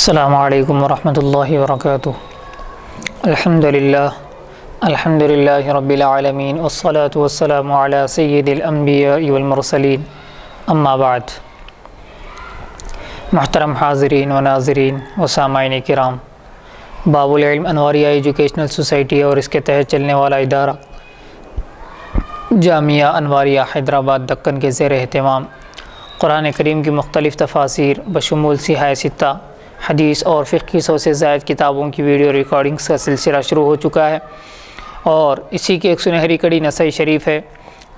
السلام علیکم ورحمۃ اللہ وبرکاتہ۔ الحمد للہ رب العالمین والصلاة والسلام علی سید الانبیاء والمرسلین، اما بعد۔ محترم حاضرین و ناظرین و سامعین کرام، باب العلم انواریہ ایجوکیشنل سوسائٹی اور اس کے تحت چلنے والا ادارہ جامعہ انواریہ حیدرآباد دکن کے زیر اہتمام قرآن کریم کی مختلف تفاسیر بشمول سیاہ ستہ، حدیث اور فقہ کی 100 سے زائد کتابوں کی ویڈیو ریکارڈنگز کا سلسلہ شروع ہو چکا ہے، اور اسی کی ایک سنہری کڑی نسائی شریف ہے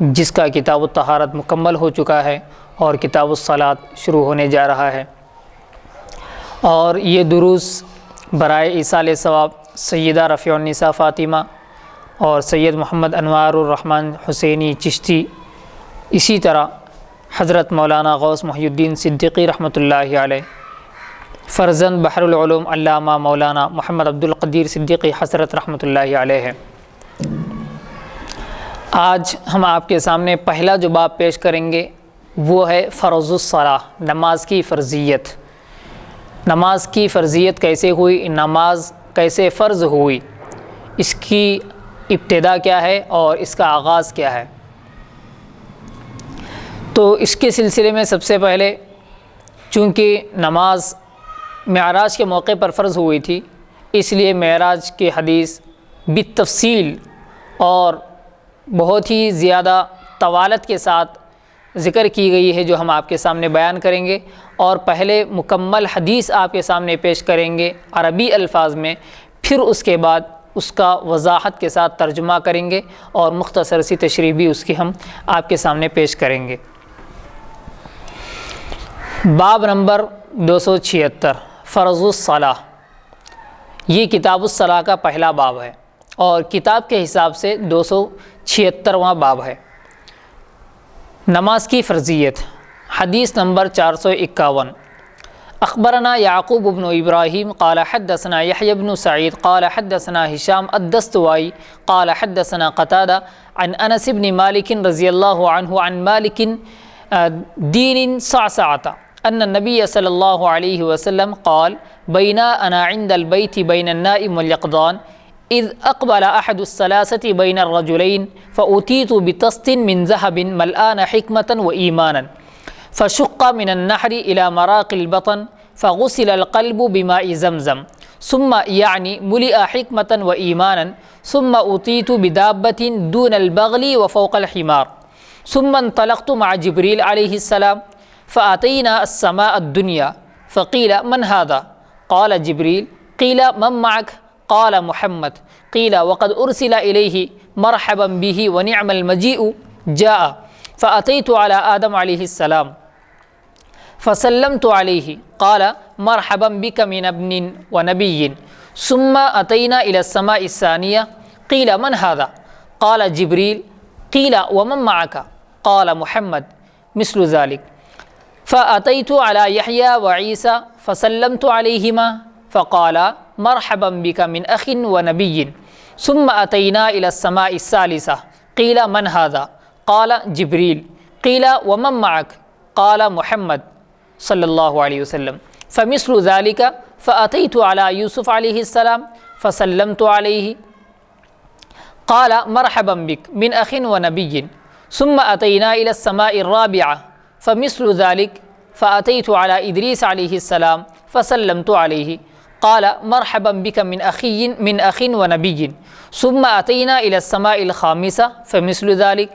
جس کا کتاب الطہارت مکمل ہو چکا ہے اور کتاب الصلاۃ شروع ہونے جا رہا ہے۔ اور یہ دروس برائے ایصال ثواب سیدہ رفیع النساء فاطمہ اور سید محمد انوار الرحمن حسینی چشتی، اسی طرح حضرت مولانا غوث محی الدین صدیقی رحمۃ اللہ علیہ، فرزند بحر العلوم علامہ مولانا محمد عبد القدیر صدیقی حضرت رحمۃ اللہ علیہ ہے۔ آج ہم آپ کے سامنے پہلا جو باب پیش کریں گے وہ ہے فرض الصلاۃ، نماز کی فرضیت۔ نماز کی فرضیت کیسے ہوئی، نماز کیسے فرض ہوئی، اس کی ابتدا کیا ہے اور اس کا آغاز کیا ہے۔ تو اس کے سلسلے میں سب سے پہلے، چونکہ نماز معراج کے موقع پر فرض ہوئی تھی، اس لیے معراج کی حدیث بالتفصیل اور بہت ہی زیادہ طوالت کے ساتھ ذکر کی گئی ہے، جو ہم آپ کے سامنے بیان کریں گے، اور پہلے مکمل حدیث آپ کے سامنے پیش کریں گے عربی الفاظ میں، پھر اس کے بعد اس کا وضاحت کے ساتھ ترجمہ کریں گے اور مختصر سی تشریح بھی اس کی ہم آپ کے سامنے پیش کریں گے۔ باب نمبر 276، فرض الصلاۃ، یہ کتاب الصلاۃ کا پہلا باب ہے اور کتاب کے حساب سے 276واں باب ہے۔ نماز کی فرضیت، حدیث نمبر 451، اخبرنا یعقوب بن ابراہیم قال حدثنا یحیی بن سعید قال حدثنا ہشام الدستوائی قال حدثنا قتادہ عن انس بن مالک رضی اللہ عنہ عن مالک دین صعصعۃ ان النبی صلی اللہ علیہ وسلم قال بینا انا عند البیت بین النائم والیقظان اذ اقبل احد الثلاثة بین الرجلین فأتیت بطست من ذهب ملآن حکمة وإیمانا فشق من النحر الى مراق البطن فغسل القلب بماء زمزم ثم يعني ملئ حکمة وإیمانا ثم أتیت بدابة دون البغل وفوق الحمار ثم انطلقت مع جبریل علیہ السلام فأتينا السماء الدنيا فقيل من هذا؟ قال جبريل. قيل من معك؟ قال محمد. قيل وقد أرسل إليه مرحبا به ونعم المجيء جاء. فأتيت على آدم عليه السلام فسلمت عليه قال مرحبا بك من ابن ونبي. ثم أتينا إلى السماء الثانية قيل من هذا؟ قال جبريل. قيل ومن معك؟ قال محمد. مثل ذلك. فأتيت على يحيى وعيسى فسلمت عليهما فقال مرحبا بك من أخ ونبي. ثم أتينا إلى السماء الثالثة قيل من هذا؟ قال جبريل. قيل ومن معك؟ قال محمد صلى الله عليه وسلم. فمثل ذلك فأتيت على يوسف عليه السلام فسلمت عليه قال مرحبا بك من أخ ونبي. ثم أتينا إلى السماء الرابعة فمثل ذلك فأتيت على إدريس عليه السلام فسلمت عليه قال مرحبا بك من أخ ونبي. ثم أتينا إلى السماء الخامسة فمثل ذلك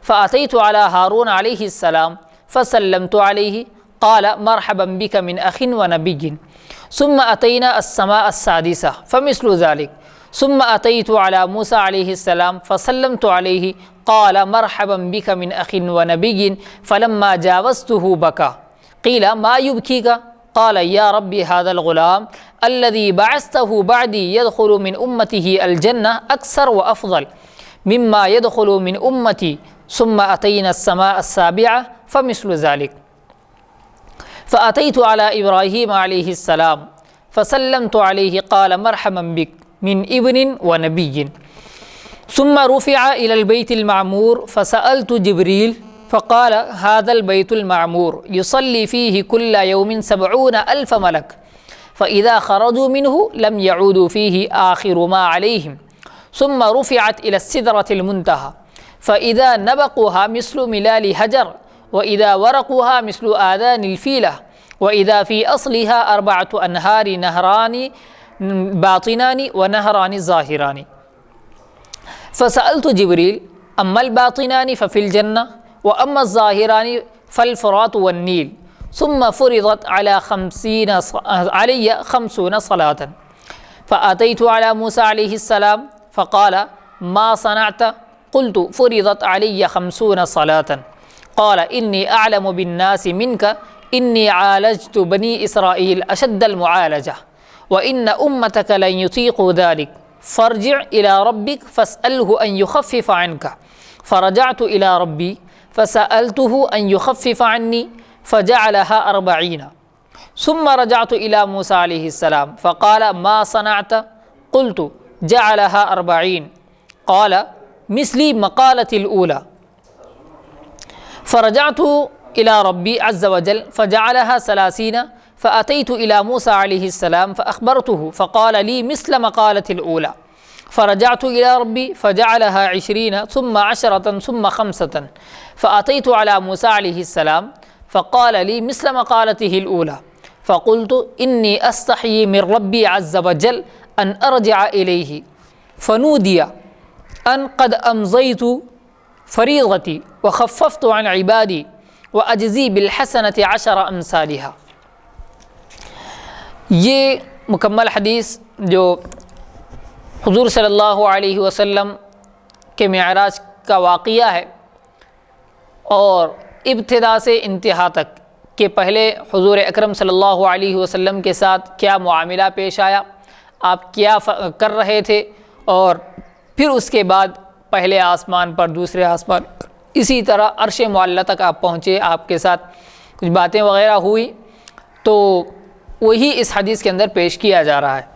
فأتيت على هارون عليه السلام فسلمت عليه قال مرحبا بك من أخ ونبي. ثم أتينا السماء السادسة فمثل ذلك ثم أتيت على موسى عليه السلام فسلمت عليه قال مرحبا بك من أخ ونبي. فلما جاوزته بكى. قيل ما يبكيك؟ قال يا ربي هذا الغلام الذي بعثته بعدي يدخل من أمته الجنة أكثر وأفضل مما يدخل من أمتي. ثم أتينا السماء السابعة فمثل ذلك فأتيت على إبراهيم عليه السلام فسلمت عليه قال مرحبا بك من ابن ونبي. ثم رفع إلى البيت المعمور فسألت جبريل فقال هذا البيت المعمور يصلي فيه كل يوم 70,000 ملك فإذا خرجوا منه لم يعودوا فيه آخر ما عليهم ثم رفعت إلى السدرة المنتهى فإذا نبقها مثل ملال هجر وإذا ورقها مثل آذان الفيلة وإذا في أصلها 4 أنهار نهران باطنان ونهران ظاهران فسألت جبريل أما الباطنان ففي الجنة وأما الظاهران فالفرات والنيل ثم فرضت علي 50 صلاة فأتيت على موسى عليه السلام فقال ما صنعت؟ قلت فرضت علي 50 صلاة قال إني أعلم بالناس منك إني عالجت بني إسرائيل أشد المعالجة وإن أمتك لن يطيقوا ذلك فارجع إلى ربك فاسأله أن يخفف عنك فرجعت إلى ربي فسألته أن يخفف عني فجعلها 40 ثم رجعت إلى موسى عليه السلام فقال ما صنعت؟ قلت جعلها 40 قال مثلي مقالة الأولى فرجعت إلى ربي عز وجل فجعلها 30 فأتيت إلى موسى عليه السلام فأخبرته فقال لي مثل مقالة الأولى فرجعت إلى ربي فجعلها 20 ثم 10 ثم 5 فأتيت على موسى عليه السلام فقال لي مثل مقالته الأولى فقلت إني أستحيي من ربي عز وجل أن أرجع إليه فنودي أن قد أمضيت فریضتی وخففت عن عبادی وأجزی بالحسنة 10 أمثالها۔ یہ مکمل حدیث جو حضور صلی اللہ علیہ وسلم کے معراج کا واقعہ ہے اور ابتدا سے انتہا تک کہ پہلے حضور اکرم صلی اللہ علیہ وسلم کے ساتھ کیا معاملہ پیش آیا، آپ کیا کر رہے تھے، اور پھر اس کے بعد پہلے آسمان پر دوسرے آسمان اسی طرح عرش معلی تک آپ پہنچے، آپ کے ساتھ کچھ باتیں وغیرہ ہوئی، تو وہی اس حدیث کے اندر پیش کیا جا رہا ہے۔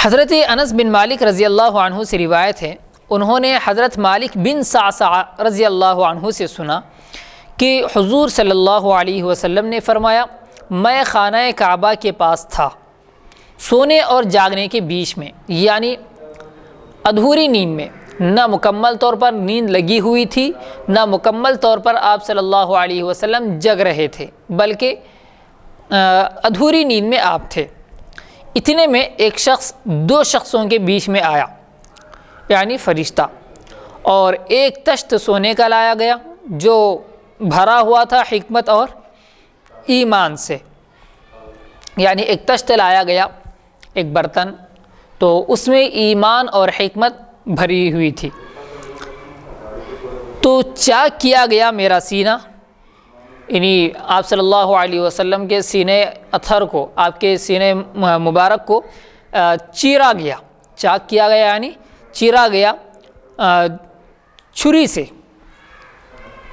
حضرت انس بن مالک رضی اللہ عنہ سے روایت ہے، انہوں نے حضرت مالک بن صعصع رضی اللہ عنہ سے سنا کہ حضور صلی اللہ علیہ وسلم نے فرمایا، میں خانہ کعبہ کے پاس تھا سونے اور جاگنے کے بیچ میں، یعنی ادھوری نیند میں، نہ مکمل طور پر نیند لگی ہوئی تھی، نہ مکمل طور پر آپ صلی اللہ علیہ وسلم جگ رہے تھے، بلکہ ادھوری نیند میں آپ تھے۔ اتنے میں ایک شخص 2 شخصوں کے بیچ میں آیا، یعنی فرشتہ، اور ایک تشت سونے کا لایا گیا جو بھرا ہوا تھا حکمت اور ایمان سے، یعنی ایک تشت لایا گیا، ایک برتن، تو اس میں ایمان اور حکمت بھری ہوئی تھی۔ تو چاک کیا گیا میرا سینہ، یعنی آپ صلی اللہ علیہ وسلم کے سینے اطہر کو، آپ کے سینے مبارک کو چیرا گیا، چاک کیا گیا یعنی چیرا گیا چھری سے،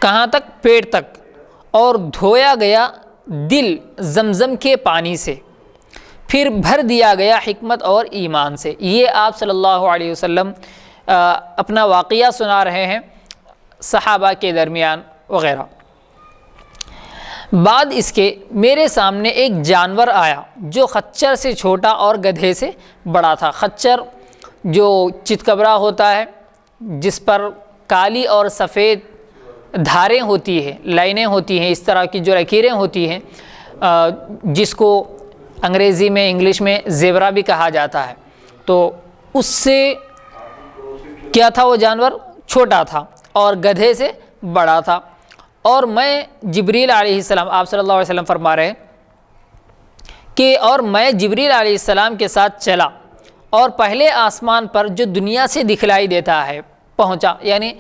کہاں تک؟ پیٹ تک، اور دھویا گیا دل زمزم کے پانی سے، پھر بھر دیا گیا حکمت اور ایمان سے۔ یہ آپ صلی اللہ علیہ وسلم اپنا واقعہ سنا رہے ہیں صحابہ کے درمیان وغیرہ۔ بعد اس کے میرے سامنے ایک جانور آیا جو خچر سے چھوٹا اور گدھے سے بڑا تھا۔ خچر جو چتکبرا ہوتا ہے، جس پر کالی اور سفید دھاریں ہوتی ہیں، لائنیں ہوتی ہیں، اس طرح کی جو لکیریں ہوتی ہیں، جس کو انگریزی میں انگلش میں زیبرا بھی کہا جاتا ہے، تو اس سے کیا تھا وہ جانور؟ چھوٹا تھا اور گدھے سے بڑا تھا۔ اور میں جبریل علیہ السلام، آپ صلی اللہ علیہ وسلم فرما رہے ہیں کہ اور میں جبریل علیہ السلام کے ساتھ چلا اور پہلے آسمان پر جو دنیا سے دکھلائی دیتا ہے پہنچا، یعنی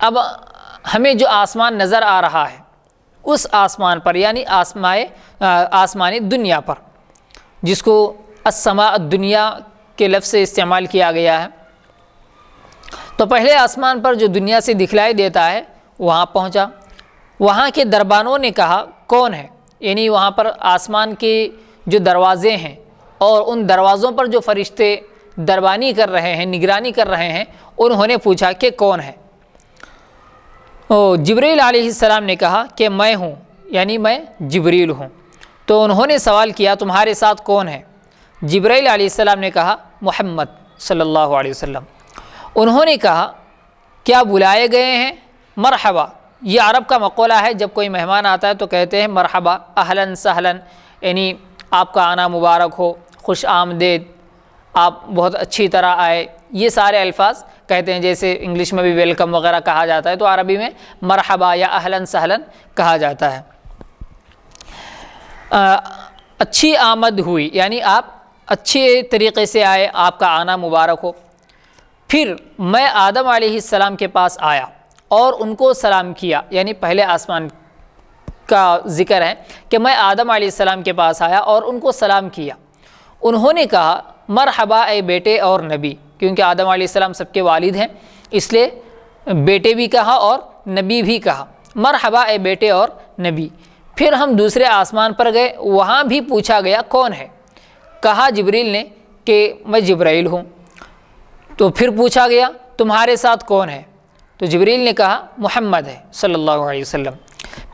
اب ہمیں جو آسمان نظر آ رہا ہے اس آسمان پر، یعنی آسمانی دنیا پر، جس کو السماء الدنیا کے لفظ سے استعمال کیا گیا ہے، تو پہلے آسمان پر جو دنیا سے دکھلائی دیتا ہے وہاں پہنچا۔ وہاں کے دربانوں نے کہا کون ہے، یعنی وہاں پر آسمان کے جو دروازے ہیں اور ان دروازوں پر جو فرشتے دربانی کر رہے ہیں، نگرانی کر رہے ہیں، انہوں نے پوچھا کہ کون ہے؟ جبریل علیہ السلام نے کہا کہ میں ہوں، یعنی میں جبریل ہوں۔ تو انہوں نے سوال کیا تمہارے ساتھ کون ہے؟ جبرائیل علیہ السلام نے کہا محمد صلی اللہ علیہ وسلم۔ انہوں نے کہا کیا بلائے گئے ہیں؟ مرحبا، یہ عرب کا مقولہ ہے، جب کوئی مہمان آتا ہے تو کہتے ہیں مرحبا، اہلاً سہلاً، یعنی آپ کا آنا مبارک ہو، خوش آمدید، آپ بہت اچھی طرح آئے، یہ سارے الفاظ کہتے ہیں۔ جیسے انگلش میں بھی ویلکم وغیرہ کہا جاتا ہے، تو عربی میں مرحبا یا اہلاً سہلاً کہا جاتا ہے۔ اچھی آمد ہوئی، یعنی آپ اچھے طریقے سے آئے، آپ کا آنا مبارک ہو۔ پھر میں آدم علیہ السلام کے پاس آیا اور ان کو سلام کیا، یعنی پہلے آسمان کا ذکر ہے کہ میں آدم علیہ السلام کے پاس آیا اور ان کو سلام کیا۔ انہوں نے کہا مرحبا اے بیٹے اور نبی، کیونکہ آدم علیہ السلام سب کے والد ہیں، اس لیے بیٹے بھی کہا اور نبی بھی کہا، مرحبا اے بیٹے اور نبی۔ پھر ہم دوسرے آسمان پر گئے، وہاں بھی پوچھا گیا کون ہے؟ کہا جبریل نے کہ میں جبرائیل ہوں۔ تو پھر پوچھا گیا تمہارے ساتھ کون ہے؟ تو جبریل نے کہا محمد ہے صلی اللہ علیہ وسلم۔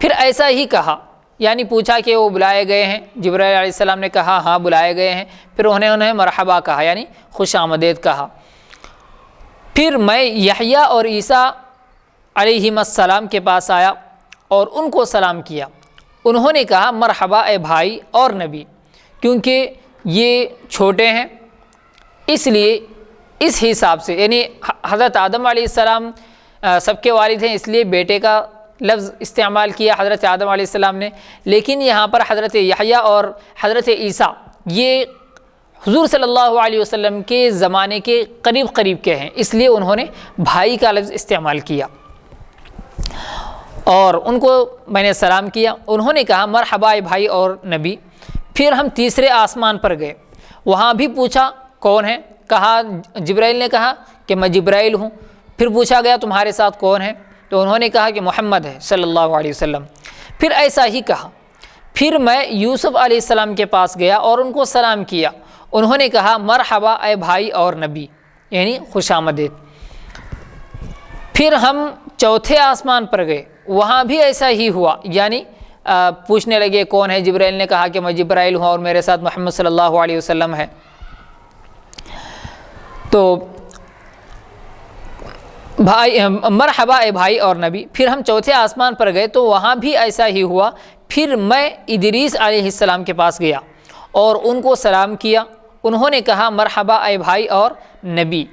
پھر ایسا ہی کہا، یعنی پوچھا کہ وہ بلائے گئے ہیں؟ جبرائیل علیہ السلام نے کہا ہاں بلائے گئے ہیں۔ پھر انہیں مرحبا کہا، یعنی خوش آمدید کہا۔ پھر میں یحییٰ اور عیسیٰ علیہم السلام کے پاس آیا اور ان کو سلام کیا۔ انہوں نے کہا مرحبا اے بھائی اور نبی، کیونکہ یہ چھوٹے ہیں اس لیے اس حساب سے، یعنی حضرت آدم علیہ السلام سب کے والد ہیں اس لیے بیٹے کا لفظ استعمال کیا حضرت آدم علیہ السلام نے، لیکن یہاں پر حضرت یحییٰ اور حضرت عیسیٰ یہ حضور صلی اللہ علیہ وسلم کے زمانے کے قریب قریب کے ہیں، اس لیے انہوں نے بھائی کا لفظ استعمال کیا اور ان کو میں نے سلام کیا۔ انہوں نے کہا مرحبا اے بھائی اور نبی۔ پھر ہم تیسرے آسمان پر گئے، وہاں بھی پوچھا کون ہے؟ کہا جبرائیل نے کہا کہ میں جبرائیل ہوں۔ پھر پوچھا گیا تمہارے ساتھ کون ہے؟ تو انہوں نے کہا کہ محمد ہے صلی اللہ علیہ وسلم۔ پھر ایسا ہی کہا۔ پھر میں یوسف علیہ السلام کے پاس گیا اور ان کو سلام کیا۔ انہوں نے کہا مرحبا اے بھائی اور نبی، یعنی خوش آمدید۔ پھر ہم چوتھے آسمان پر گئے، وہاں بھی ایسا ہی ہوا، یعنی پوچھنے لگے کون ہے؟ جبرائیل نے کہا کہ میں جبرائیل ہوں اور میرے ساتھ محمد صلی اللہ علیہ وسلم ہے۔ تو بھائی مرحبا اے بھائی اور نبی۔ پھر ہم چوتھے آسمان پر گئے تو وہاں بھی ایسا ہی ہوا۔ پھر میں ادریس علیہ السلام کے پاس گیا اور ان کو سلام کیا۔ انہوں نے کہا مرحبا اے بھائی اور نبی۔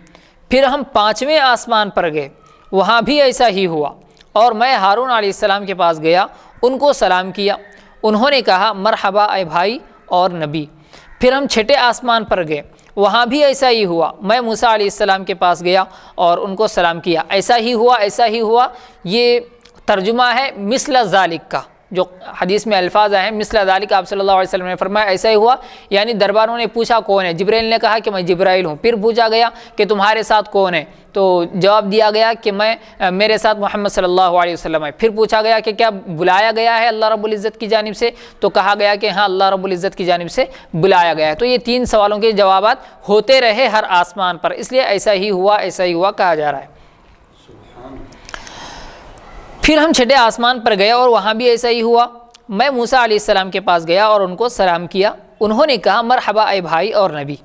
پھر ہم پانچویں آسمان پر گئے، وہاں بھی ایسا ہی ہوا اور میں ہارون علیہ السلام کے پاس گیا، ان کو سلام کیا۔ انہوں نے کہا مرحبا اے بھائی اور نبی۔ پھر ہم چھٹے آسمان پر گئے، وہاں بھی ایسا ہی ہوا، میں موسیٰ علیہ السلام کے پاس گیا اور ان کو سلام کیا۔ ایسا ہی ہوا، ایسا ہی ہوا، یہ ترجمہ ہے مثل ذالک کا، جو حدیث میں الفاظ آئے ہیں مثل ذالک، آپ صلی اللہ علیہ وسلم نے فرمایا ایسا ہی ہوا، یعنی درباروں نے پوچھا کون ہے؟ جبرائیل نے کہا کہ میں جبرائیل ہوں۔ پھر پوچھا گیا کہ تمہارے ساتھ کون ہے؟ تو جواب دیا گیا کہ میرے ساتھ محمد صلی اللہ علیہ وسلم ہے۔ پھر پوچھا گیا کہ کیا بلایا گیا ہے اللہ رب العزت کی جانب سے؟ تو کہا گیا کہ ہاں اللہ رب العزت کی جانب سے بلایا گیا ہے۔ تو یہ تین سوالوں کے جوابات ہوتے رہے ہر آسمان پر، اس لیے ایسا ہی ہوا، ایسا ہی ہوا کہا جا رہا ہے۔ پھر ہم چھٹے آسمان پر گئے اور وہاں بھی ایسا ہی ہوا، میں موسیٰ علیہ السلام کے پاس گیا اور ان کو سلام کیا۔ انہوں نے کہا مرحبا اے بھائی اور نبی۔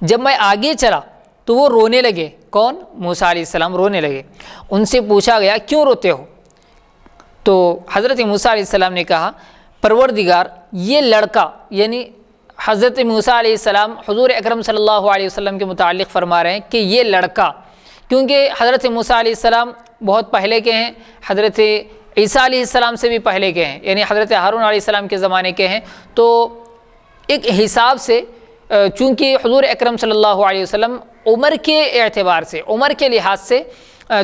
جب میں آگے چلا تو وہ رونے لگے۔ کون؟ موسیٰ علیہ السلام رونے لگے۔ ان سے پوچھا گیا کیوں روتے ہو؟ تو حضرت موسیٰ علیہ السلام نے کہا پروردگار یہ لڑکا، یعنی حضرت موسیٰ علیہ السلام حضور اکرم صلی اللہ علیہ وسلم کے متعلق فرما رہے ہیں کہ یہ لڑکا، کیونکہ حضرت موسیٰ علیہ السلام بہت پہلے کے ہیں، حضرت عیسیٰ علیہ السلام سے بھی پہلے کے ہیں، یعنی حضرت ہارون علیہ السلام کے زمانے کے ہیں۔ تو ایک حساب سے چونکہ حضور اکرم صلی اللہ علیہ وسلم عمر کے اعتبار سے، عمر کے لحاظ سے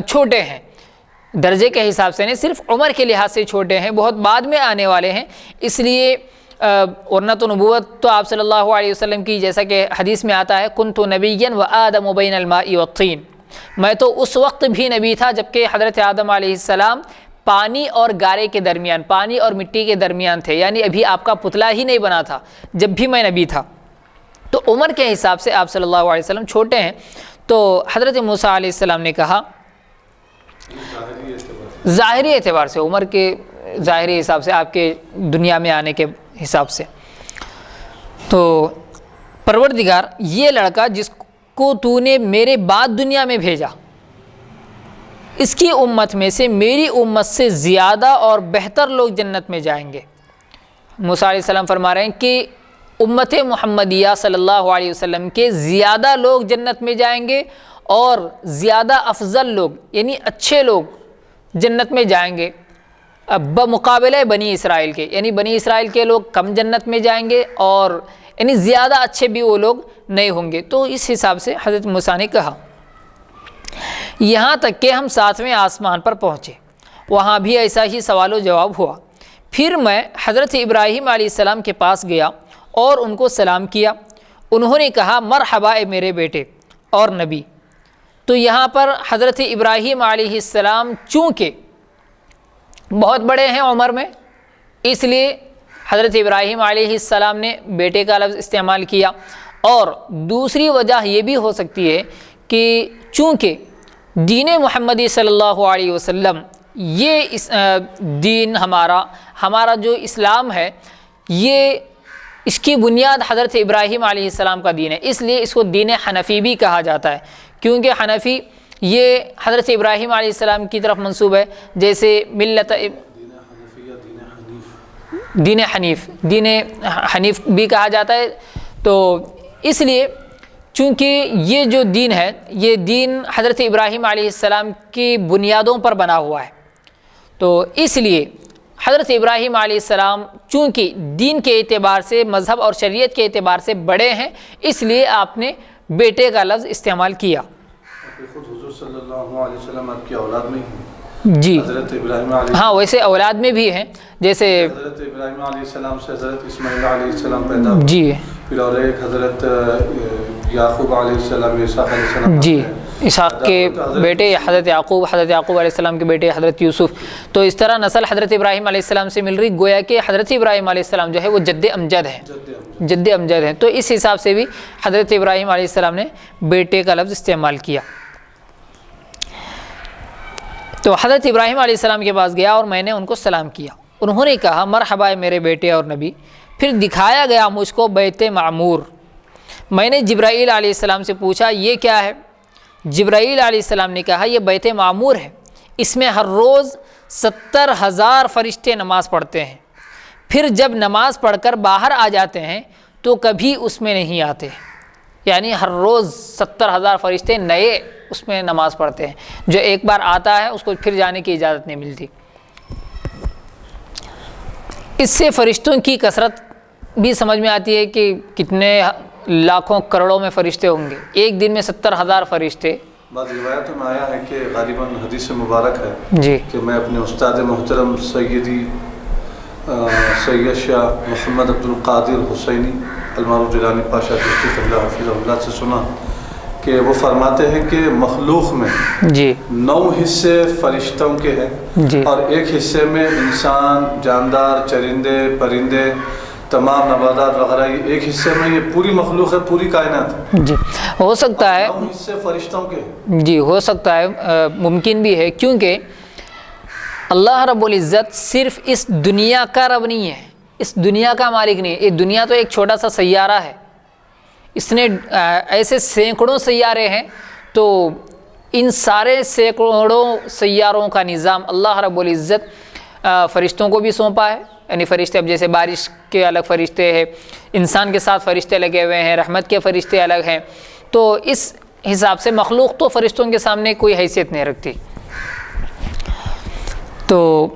چھوٹے ہیں، درجے کے حساب سے نہیں، صرف عمر کے لحاظ سے چھوٹے ہیں، بہت بعد میں آنے والے ہیں، اس لیے ورنہ تو نبوت تو آپ صلی اللہ علیہ وسلم کی، جیسا کہ حدیث میں آتا ہے کنت نبیا وآدم بین الماء والطین، میں تو اس وقت بھی نبی تھا جبکہ حضرت آدم علیہ السلام پانی اور گارے کے درمیان، پانی اور مٹی کے درمیان تھے، یعنی ابھی آپ کا پتلا ہی نہیں بنا تھا جب بھی میں نبی تھا۔ تو عمر کے حساب سے آپ صلی اللہ علیہ وسلم چھوٹے ہیں۔ تو حضرت موسیٰ علیہ السلام نے کہا ظاہری اعتبار سے، عمر کے ظاہری حساب سے، آپ کے دنیا میں آنے کے حساب سے، تو پروردگار یہ لڑکا جس کو تو نے میرے بعد دنیا میں بھیجا، اس کی امت میں سے میری امت سے زیادہ اور بہتر لوگ جنت میں جائیں گے۔ موسیٰ علیہ السلام فرما رہے ہیں کہ امت محمدیہ صلی اللہ علیہ وسلم کے زیادہ لوگ جنت میں جائیں گے اور زیادہ افضل لوگ یعنی اچھے لوگ جنت میں جائیں گے بمقابلہ بنی اسرائیل کے، یعنی بنی اسرائیل کے لوگ کم جنت میں جائیں گے اور یعنی زیادہ اچھے بھی وہ لوگ نہیں ہوں گے۔ تو اس حساب سے حضرت موسیٰ نے کہا، یہاں تک کہ ہم 7ویں آسمان پر پہنچے، وہاں بھی ایسا ہی سوال و جواب ہوا۔ پھر میں حضرت ابراہیم علیہ السلام کے پاس گیا اور ان کو سلام کیا، انہوں نے کہا مرحبا اے میرے بیٹے اور نبی۔ تو یہاں پر حضرت ابراہیم علیہ السلام چونکہ بہت بڑے ہیں عمر میں، اس لیے حضرت ابراہیم علیہ السلام نے بیٹے کا لفظ استعمال کیا، اور دوسری وجہ یہ بھی ہو سکتی ہے کہ چونکہ دین محمدی صلی اللہ علیہ وسلم یہ دین ہمارا جو اسلام ہے، یہ اس کی بنیاد حضرت ابراہیم علیہ السلام کا دین ہے، اس لیے اس کو دین حنفی بھی کہا جاتا ہے، کیونکہ حنفی یہ حضرت ابراہیم علیہ السلام کی طرف منسوب ہے، جیسے ملت دین حنیف بھی کہا جاتا ہے۔ تو اس لیے چونکہ یہ جو دین ہے، یہ دین حضرت ابراہیم علیہ السلام کی بنیادوں پر بنا ہوا ہے، تو اس لیے حضرت ابراہیم علیہ السلام چونکہ دین کے اعتبار سے، مذہب اور شریعت کے اعتبار سے بڑے ہیں، اس لیے آپ نے بیٹے کا لفظ استعمال کیا۔ خود حضور صلی اللہ علیہ وسلم آپ کی اولاد میں ہی جی حضرت ابراہیم علیہ ہاں، ویسے اولاد میں بھی ہیں، جیسے حضرت ابراہیم علیہ السلام سے حضرت اسماعیل علیہ السلام پیدا ہوئے، جی پھر اور ایک حضرت یعقوب علیہ السلام، اسحاق علیہ السلام، جی اسحاق کے بیٹے حضرت یعقوب علیہ السلام کے بیٹے حضرت یوسف، تو اس طرح نسل حضرت ابراہیم علیہ السلام سے مل رہی، گویا کہ حضرت ابراہیم علیہ السلام جو ہے وہ جد امجد ہیں، تو اس حساب سے بھی حضرت ابراہیم علیہ السلام نے بیٹے کا لفظ استعمال کیا۔ تو حضرت ابراہیم علیہ السلام کے پاس گیا اور میں نے ان کو سلام کیا، انہوں نے کہا مرحبا میرے بیٹے اور نبی۔ پھر دکھایا گیا مجھ کو بیت معمور۔ میں نے جبرائیل علیہ السلام سے پوچھا یہ کیا ہے؟ جبرائیل علیہ السلام نے کہا یہ بیت معمور ہے، اس میں ہر روز 70,000 فرشتے نماز پڑھتے ہیں، پھر جب نماز پڑھ کر باہر آ جاتے ہیں تو کبھی اس میں نہیں آتے، یعنی ہر روز 70,000 فرشتے نئے اس میں نماز پڑھتے ہیں، جو ایک بار آتا ہے اس کو پھر جانے کی اجازت نہیں ملتی۔ اس سے فرشتوں کی کثرت بھی سمجھ میں آتی ہے کہ کتنے لاکھوں کروڑوں میں فرشتے ہوں گے، ایک دن میں 70,000 فرشتے۔ بعض روایتوں میں آیا ہے کہ غالباً حدیث مبارک ہے جی کہ میں اپنے استاد محترم سید شاہ محمد عبد القادر حسینی المعروف جیلانی پاشا چشتی قبلہ حفظہ اللہ سے سنا کہ وہ فرماتے ہیں کہ مخلوق میں جی 9 حصے فرشتوں کے ہیں، جی اور ایک حصے میں انسان، جاندار، چرندے، پرندے، تمام نباتات وغیرہ، یہ ایک حصے میں یہ پوری مخلوق ہے، پوری کائنات ہے۔ جی ہو سکتا ہے 9 حصے فرشتوں کے، جی ہو سکتا ہے، ممکن بھی ہے، کیونکہ اللہ رب العزت صرف اس دنیا کا رب نہیں ہے، اس دنیا کا مالک نہیں ہے، یہ دنیا تو ایک چھوٹا سا سیارہ ہے، اس نے ایسے سینکڑوں سیارے ہیں، تو ان سارے سینکڑوں سیاروں کا نظام اللہ رب العزت فرشتوں کو بھی سونپا ہے، یعنی فرشتے اب جیسے بارش کے الگ فرشتے ہیں، انسان کے ساتھ فرشتے لگے ہوئے ہیں، رحمت کے فرشتے الگ ہیں، تو اس حساب سے مخلوق تو فرشتوں کے سامنے کوئی حیثیت نہیں رکھتی۔ تو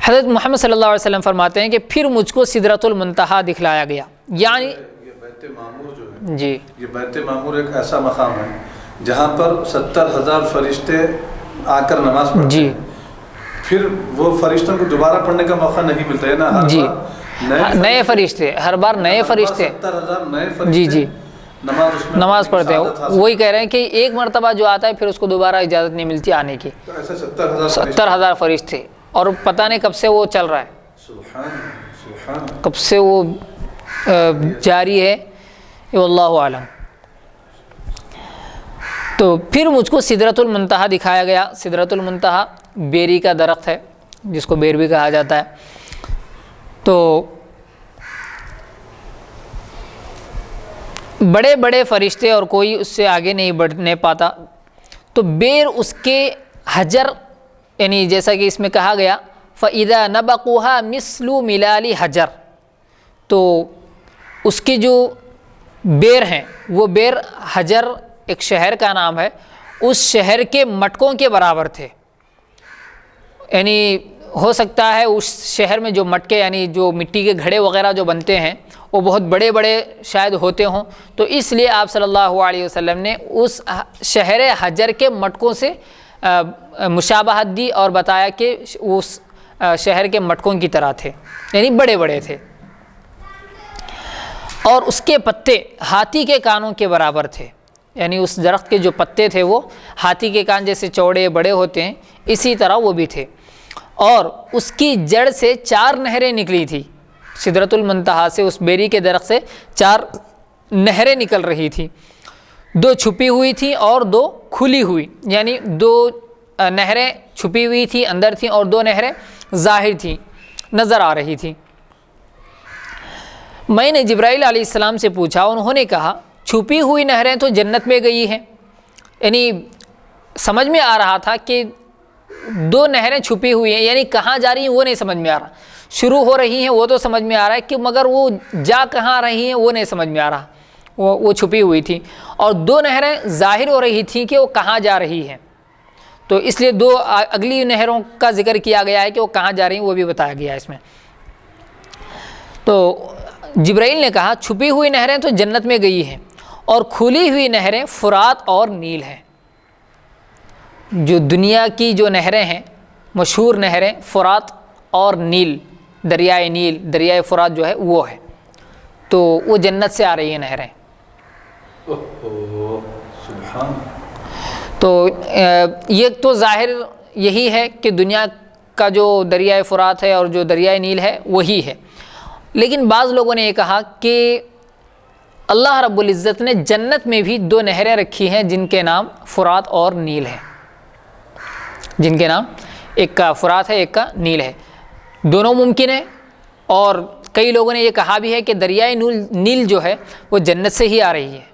حضرت محمد صلی اللہ علیہ وسلم فرماتے ہیں کہ پھر مجھ کو سدرۃ المنتہا دکھلایا گیا، یعنی یہ بیت معمور جو ہے، جی یہ بیت معمور ایک ایسا مقام ہے جہاں پر 70,000 فرشتے آ کر نماز پڑھتے جی ہیں، پھر وہ فرشتوں کو دوبارہ پڑھنے کا موقع نہیں ملتا ہے نا، جی نئے فرشتے، ہر بار نئے فرشتے 70,000 نئے فرشتے جی جی نماز پڑھتے ہیں، حاصل، وہی کہہ رہے ہیں کہ ایک مرتبہ جو آتا ہے پھر اس کو دوبارہ اجازت نہیں ملتی آنے کی، تو ایسے 70,000 70,000 فرشتے، اور پتہ نہیں کب سے وہ چل رہا ہے، سبحان کب سے وہ جاری ہے، واللہ عالم۔ تو پھر مجھ کو سدرۃ المنتہا دکھایا گیا۔ سدرۃ المنتہا بیری کا درخت ہے جس کو بیر بھی کہا جاتا ہے۔ تو بڑے بڑے فرشتے اور کوئی اس سے آگے نہیں بڑھنے پاتا، تو بیر اس کے حجر، یعنی جیسا کہ اس میں کہا گیا فَإِذَا نَبَقُوهَا مِثْلُ مِلَالِ حجر، تو اس کے جو بیر ہیں وہ بیر حجر ایک شہر کا نام ہے، اس شہر کے مٹکوں کے برابر تھے. یعنی ہو سکتا ہے اس شہر میں جو مٹکے یعنی جو مٹی کے گھڑے وغیرہ جو بنتے ہیں وہ بہت بڑے بڑے شاید ہوتے ہوں، تو اس لیے آپ صلی اللہ علیہ وسلم نے اس شہر حجر کے مٹکوں سے مشابہت دی اور بتایا کہ اس شہر کے مٹکوں کی طرح تھے، یعنی بڑے بڑے تھے. اور اس کے پتے ہاتھی کے کانوں کے برابر تھے، یعنی اس درخت کے جو پتے تھے وہ ہاتھی کے کان جیسے چوڑے بڑے ہوتے ہیں اسی طرح وہ بھی تھے. اور اس کی جڑ سے 4 نہریں نکلی تھی، سدرۃ المنتہا سے اس بیری کے درخت سے 4 نہریں نکل رہی تھیں، 2 چھپی ہوئی تھیں اور 2 کھلی ہوئی، یعنی 2 نہریں چھپی ہوئی تھیں اندر تھیں اور 2 نہریں ظاہر تھیں، نظر آ رہی تھیں. میں نے جبرائیل علیہ السلام سے پوچھا، انہوں نے کہا چھپی ہوئی نہریں تو جنت میں گئی ہیں. یعنی سمجھ میں آ رہا تھا کہ 2 نہریں چھپی ہوئی ہیں، یعنی کہاں جا رہی ہیں وہ نہیں سمجھ میں آ رہا، شروع ہو رہی ہیں وہ تو سمجھ میں آ رہا ہے کہ مگر وہ جا کہاں رہی ہیں وہ نہیں سمجھ میں آ رہا، وہ چھپی ہوئی تھی. اور 2 نہریں ظاہر ہو رہی تھیں کہ وہ کہاں جا رہی ہیں، تو اس لیے 2 اگلی نہروں کا ذکر کیا گیا ہے کہ وہ کہاں جا رہی ہیں وہ بھی بتایا گیا ہے اس میں. تو جبرائیل نے کہا چھپی ہوئی نہریں تو جنت میں گئی ہیں اور کھلی ہوئی نہریں فرات اور نیل ہیں. جو دنیا کی جو نہریں ہیں مشہور نہریں فرات اور نیل، دریائے نیل، دریائے فرات جو ہے وہ ہے، تو وہ جنت سے آ رہی ہیں نہریں. سبحان. تو یہ تو ظاہر یہی ہے کہ دنیا کا جو دریائے فرات ہے اور جو دریائے نیل ہے وہی ہے. لیکن بعض لوگوں نے یہ کہا کہ اللہ رب العزت نے جنت میں بھی 2 نہریں رکھی ہیں جن کے نام فرات اور نیل ہے، جن کے نام ایک کا فرات ہے ایک کا نیل ہے. دونوں ممکن ہے، اور کئی لوگوں نے یہ کہا بھی ہے کہ دریائے نیل جو ہے وہ جنت سے ہی آ رہی ہے،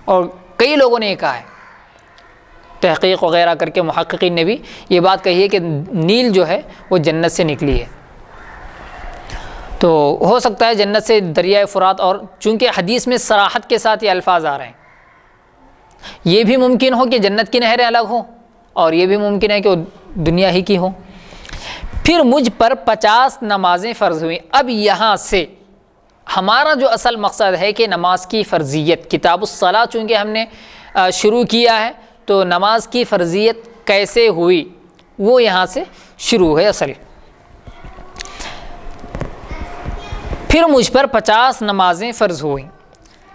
اور کئی لوگوں نے یہ کہا ہے، تحقیق وغیرہ کر کے محققین نے بھی یہ بات کہی ہے کہ نیل جو ہے وہ جنت سے نکلی ہے. تو ہو سکتا ہے جنت سے دریائے فرات، اور چونکہ حدیث میں صراحت کے ساتھ یہ الفاظ آ رہے ہیں، یہ بھی ممکن ہو کہ جنت کی نہریں الگ ہوں اور یہ بھی ممکن ہے کہ وہ دنیا ہی کی ہوں. پھر مجھ پر 50 نمازیں فرض ہوئیں. اب یہاں سے ہمارا جو اصل مقصد ہے کہ نماز کی فرضیت، کتاب الصلاۃ چونکہ ہم نے شروع کیا ہے تو نماز کی فرضیت کیسے ہوئی وہ یہاں سے شروع ہے اصل. پھر مجھ پر 50 نمازیں فرض ہوئیں.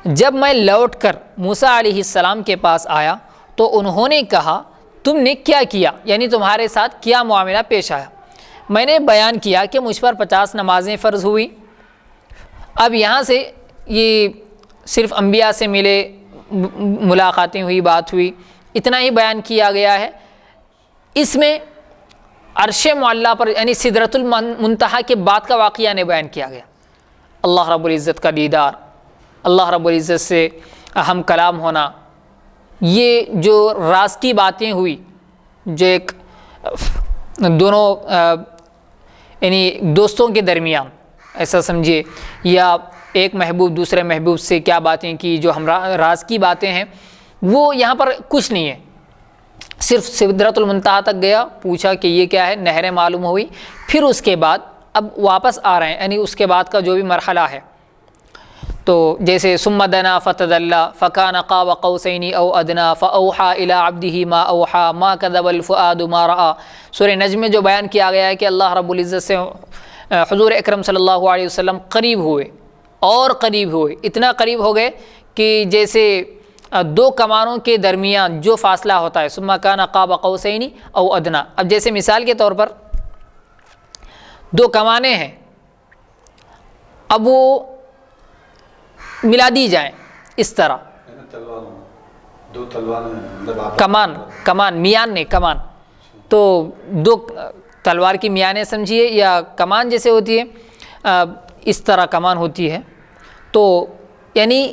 جب میں لوٹ کر موسیٰ علیہ السلام کے پاس آیا تو انہوں نے کہا تم نے کیا کیا، یعنی تمہارے ساتھ کیا معاملہ پیش آیا. میں نے بیان کیا کہ مجھ پر 50 نمازیں فرض ہوئیں. اب یہاں سے یہ صرف انبیاء سے ملے، ملاقاتیں ہوئی، بات ہوئی، اتنا ہی بیان کیا گیا ہے. اس میں عرش معلیٰ پر یعنی سدرۃ المنتہا کے بعد کا واقعہ نہیں بیان کیا گیا. اللہ رب العزت کا دیدار، اللہ رب العزت سے ہم کلام ہونا، یہ جو راز کی باتیں ہوئی، جو ایک دونوں یعنی دوستوں کے درمیان ایسا سمجھیے، یا ایک محبوب دوسرے محبوب سے کیا باتیں کی، جو ہم راز کی باتیں ہیں وہ یہاں پر کچھ نہیں ہے. صرف سدرۃ المنتہا تک گیا، پوچھا کہ یہ کیا ہے، نہریں معلوم ہوئی. پھر اس کے بعد اب واپس آ رہے ہیں، یعنی اس کے بعد کا جو بھی مرحلہ ہے. تو جیسے ثم دنا فتدلی فکان قاب قوسین او ادنی فاوحی الی عبدہ ما اوحی ما کذب الفؤاد ما رأى. سورہ نجم میں جو بیان کیا گیا ہے کہ اللہ رب العزت سے حضور اکرم صلی اللہ علیہ وسلم قریب ہوئے اور قریب ہوئے، اتنا قریب ہو گئے کہ جیسے 2 کمانوں کے درمیان جو فاصلہ ہوتا ہے، ثم کان قاب قوسین او ادنی. اب جیسے مثال کے طور پر 2 کمانیں ہیں، اب وہ ملا دی جائیں اس طرح، 2 تلواریں، کمان میان نہیں کمان، تو 2 تلوار کی میانیں سمجھیے، یا کمان جیسے ہوتی ہے اس طرح کمان ہوتی ہے. تو یعنی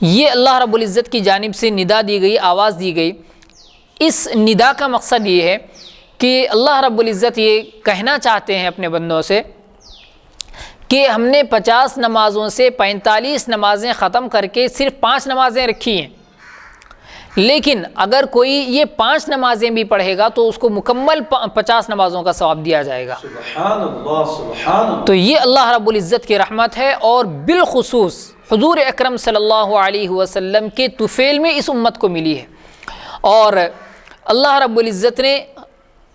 یہ اللہ رب العزت کی جانب سے ندا دی گئی، آواز دی گئی۔ اس ندا کا مقصد یہ ہے کہ اللہ رب العزت یہ کہنا چاہتے ہیں اپنے بندوں سے کہ ہم نے 50 نمازوں سے 45 نمازیں ختم کر کے صرف 5 نمازیں رکھی ہیں، لیکن اگر کوئی یہ 5 نمازیں بھی پڑھے گا تو اس کو مکمل 50 نمازوں کا ثواب دیا جائے گا۔ سبحان اللہ سبحان اللہ۔ تو یہ اللہ رب العزت کی رحمت ہے، اور بالخصوص حضور اکرم صلی اللہ علیہ وسلم کے طفیل میں اس امت کو ملی ہے۔ اور اللہ رب العزت نے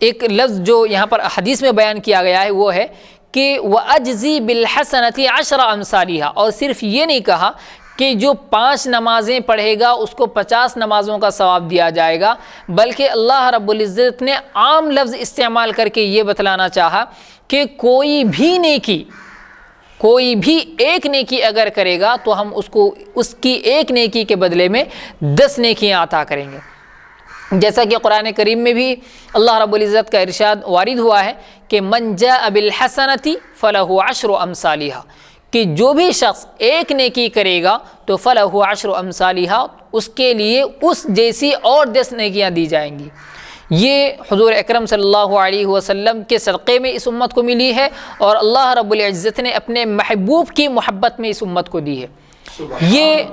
ایک لفظ جو یہاں پر حدیث میں بیان کیا گیا ہے وہ ہے کہ وَأَجْزِي بِالْحَسَنَةِ عَشْرَ أَمْثَالِهَا، اور صرف یہ نہیں کہا کہ جو 5 نمازیں پڑھے گا اس کو 50 نمازوں کا ثواب دیا جائے گا، بلکہ اللہ رب العزت نے عام لفظ استعمال کر کے یہ بتلانا چاہا کہ کوئی بھی ایک نیکی اگر کرے گا تو ہم اس کو اس کی ایک نیکی کے بدلے میں 10 نیکیاں عطا کریں گے۔ جیسا کہ قرآن کریم میں بھی اللہ رب العزت کا ارشاد وارد ہوا ہے کہ من جاء بالحسنۃ فلہ 10 امثالھا، کہ جو بھی شخص ایک نیکی کرے گا تو فلہ 10 امثالھا، اس کے لیے اس جیسی اور 10 نیکیاں دی جائیں گی۔ یہ حضور اکرم صلی اللہ علیہ وسلم کے صدقے میں اس امت کو ملی ہے، اور اللہ رب العزت نے اپنے محبوب کی محبت میں اس امت کو دی ہے۔ یہ